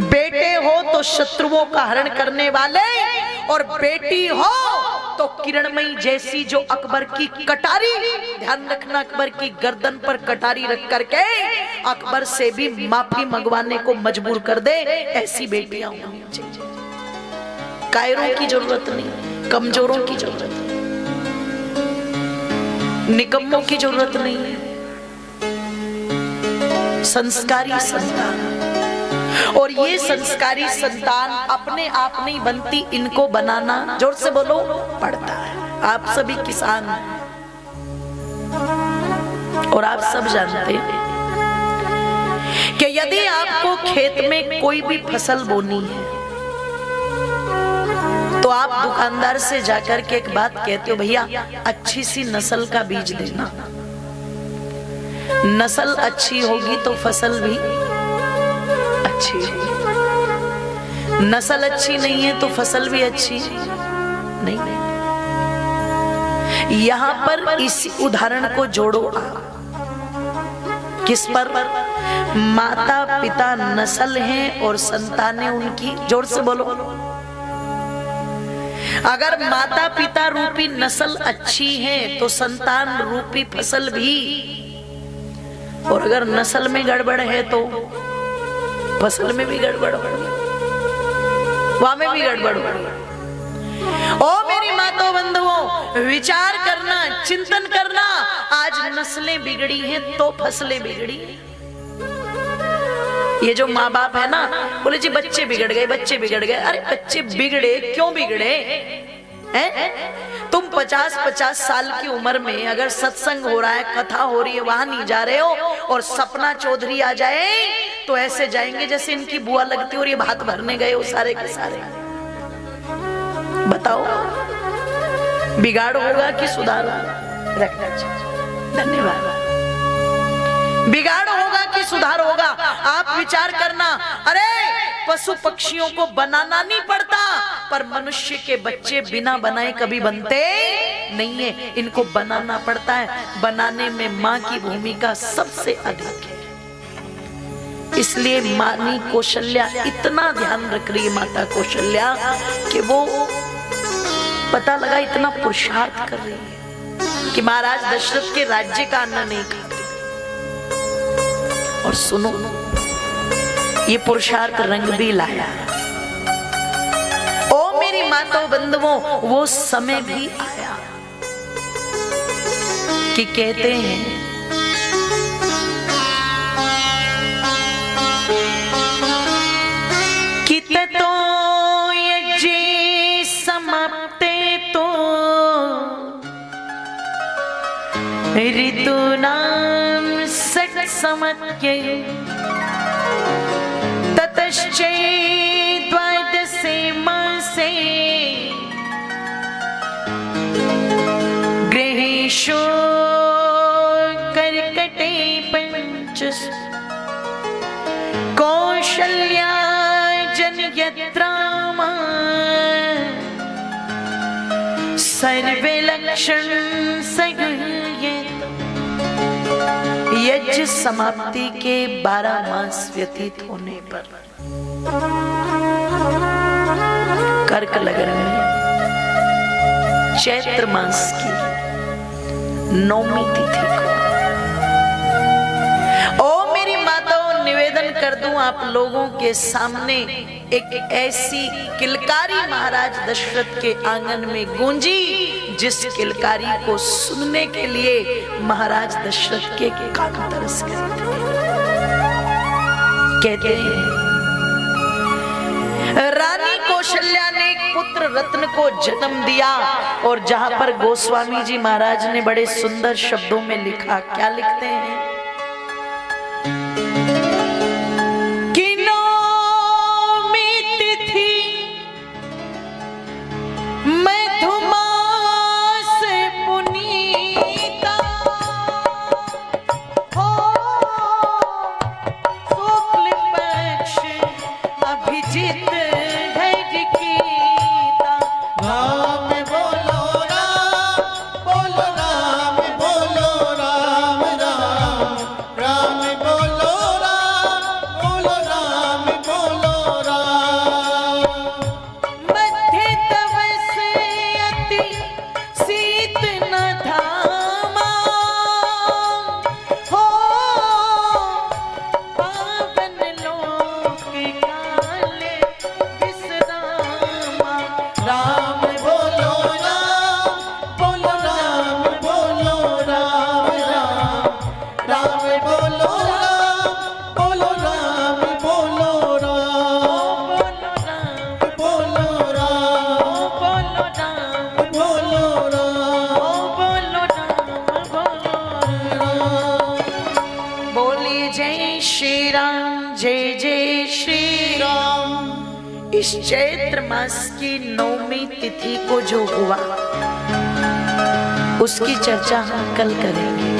बेटे हो तो शत्रुओं का हरण करने वाले, और बेटी हो तो किरणमयी जैसी जो अकबर की कटारी, ध्यान रखना अकबर की गर्दन पर कटारी रख करके अकबर से भी माफी मंगवाने को मजबूर कर दे, ऐसी बेटियां होनी चाहिए। कायरों की जरूरत नहीं, कमजोरों की जरूरत नहीं, निकम्मों की जरूरत नहीं है। संस्कारी संतान, और ये संस्कारी संतान अपने आप नहीं बनती, इनको बनाना, जोर से बोलो, पड़ता है। आप सभी किसान हैं और आप सब जानते हैं कि यदि आपको खेत में कोई भी फसल बोनी है तो आप दुकानदार से जाकर के एक बात कहते हो, भैया अच्छी सी नस्ल का बीज देना। नस्ल अच्छी होगी तो फसल भी अच्छी है। नस्ल अच्छी नहीं है तो फसल भी अच्छी नहीं। यहां पर इस उदाहरण को जोड़ो आप। किस पर? माता पिता नस्ल हैं और संतानें उनकी, जोर से बोलो। अगर माता पिता रूपी नस्ल अच्छी है तो संतान रूपी फसल भी, और अगर नस्ल में गड़बड़ है तो फसल में भी गड़बड़ हो, वहां में भी गड़बड़ हो। ओ मेरी मातो बंधुओं, विचार करना, चिंतन करना। आज नस्लें बिगड़ी हैं तो फसलें बिगड़ी। ये जो माँ बाप है ना, बोले जी बच्चे बिगड़ गए, बच्चे बिगड़ गए। अरे बच्चे बिगड़े क्यों बिगड़े? है? तुम 50-50 साल की उम्र में अगर सत्संग हो रहा है, कथा हो रही है, वहां नहीं जा रहे हो और सपना चौधरी आ जाए तो ऐसे जाएंगे जैसे इनकी बुआ लगती और ये भात भरने गए हो सारे के सारे। बताओ बिगाड़ होगा कि सुधार होगा? रखना चाहिए। धन्यवाद। बिगाड़ होगा कि सुधार होगा? आप विचार करना। अरे पशु पक्षियों को बनाना नहीं पड़ता, पर मनुष्य के बच्चे बिना बनाए कभी बनते नहीं है, इनको बनाना पड़ता है। बनाने में माँ की भूमिका सबसे अधिक है। इसलिए मानी कौशल्या इतना ध्यान रख रही है, माता कौशल्या, कि वो पता लगा इतना पुरुषार्थ कर रही है कि महाराज दशरथ के राज्य का अन्न नहीं खाती। और सुनो, ये पुरुषार्थ रंग भी लाया। ओ मेरी माताओं बंधुओं, वो समय भी आया कि कहते हैं कि तो यज्ञ समाप्ते तो ऋतूनां षट् समत्ये ततश्चै द्वादशे मासे गृहेषु कर्कटे पंचसु कौशल्या जनयत्रामा सर्वे लक्षण सगुह्येत। यज्ञ समाप्ति के 12 मास व्यतीत होने पर कर्क लगन में चैत्र मास की 9वीं तिथि को, ओ मेरी माताओं, निवेदन कर दूं आप लोगों के सामने, एक ऐसी किलकारी महाराज दशरथ के आंगन में गूंजी जिस किलकारी को सुनने के लिए महाराज दशरथ के कान तरस गए थे। कहते हैं रानी कौशल्या ने एक पुत्र रत्न को जन्म दिया, और जहां पर गोस्वामी जी महाराज ने बड़े सुंदर शब्दों में लिखा, क्या लिखते हैं कि नौमी तिथि मधुमास पुनीता हो शुक्ल पक्ष अभिजित राम बोलो राम, बोलो राम, बोलो राम, राम राम बोलो राम, बोलो राम, बोलो राम। मध्य तवस अति शीत न धामा हो पावन लोक काले विश्रामा। राम बोलो राम, बोलो राम, बोलो राम, राम राम बोलो राम, बोलो राम, बोलो राम, बोलो राम, बोलो राम। बोलिए जय श्री राम, जय जय श्री राम। इस चैत्र मास की 9वीं तिथि को जो हुआ उसकी चर्चा हम कल करेंगे।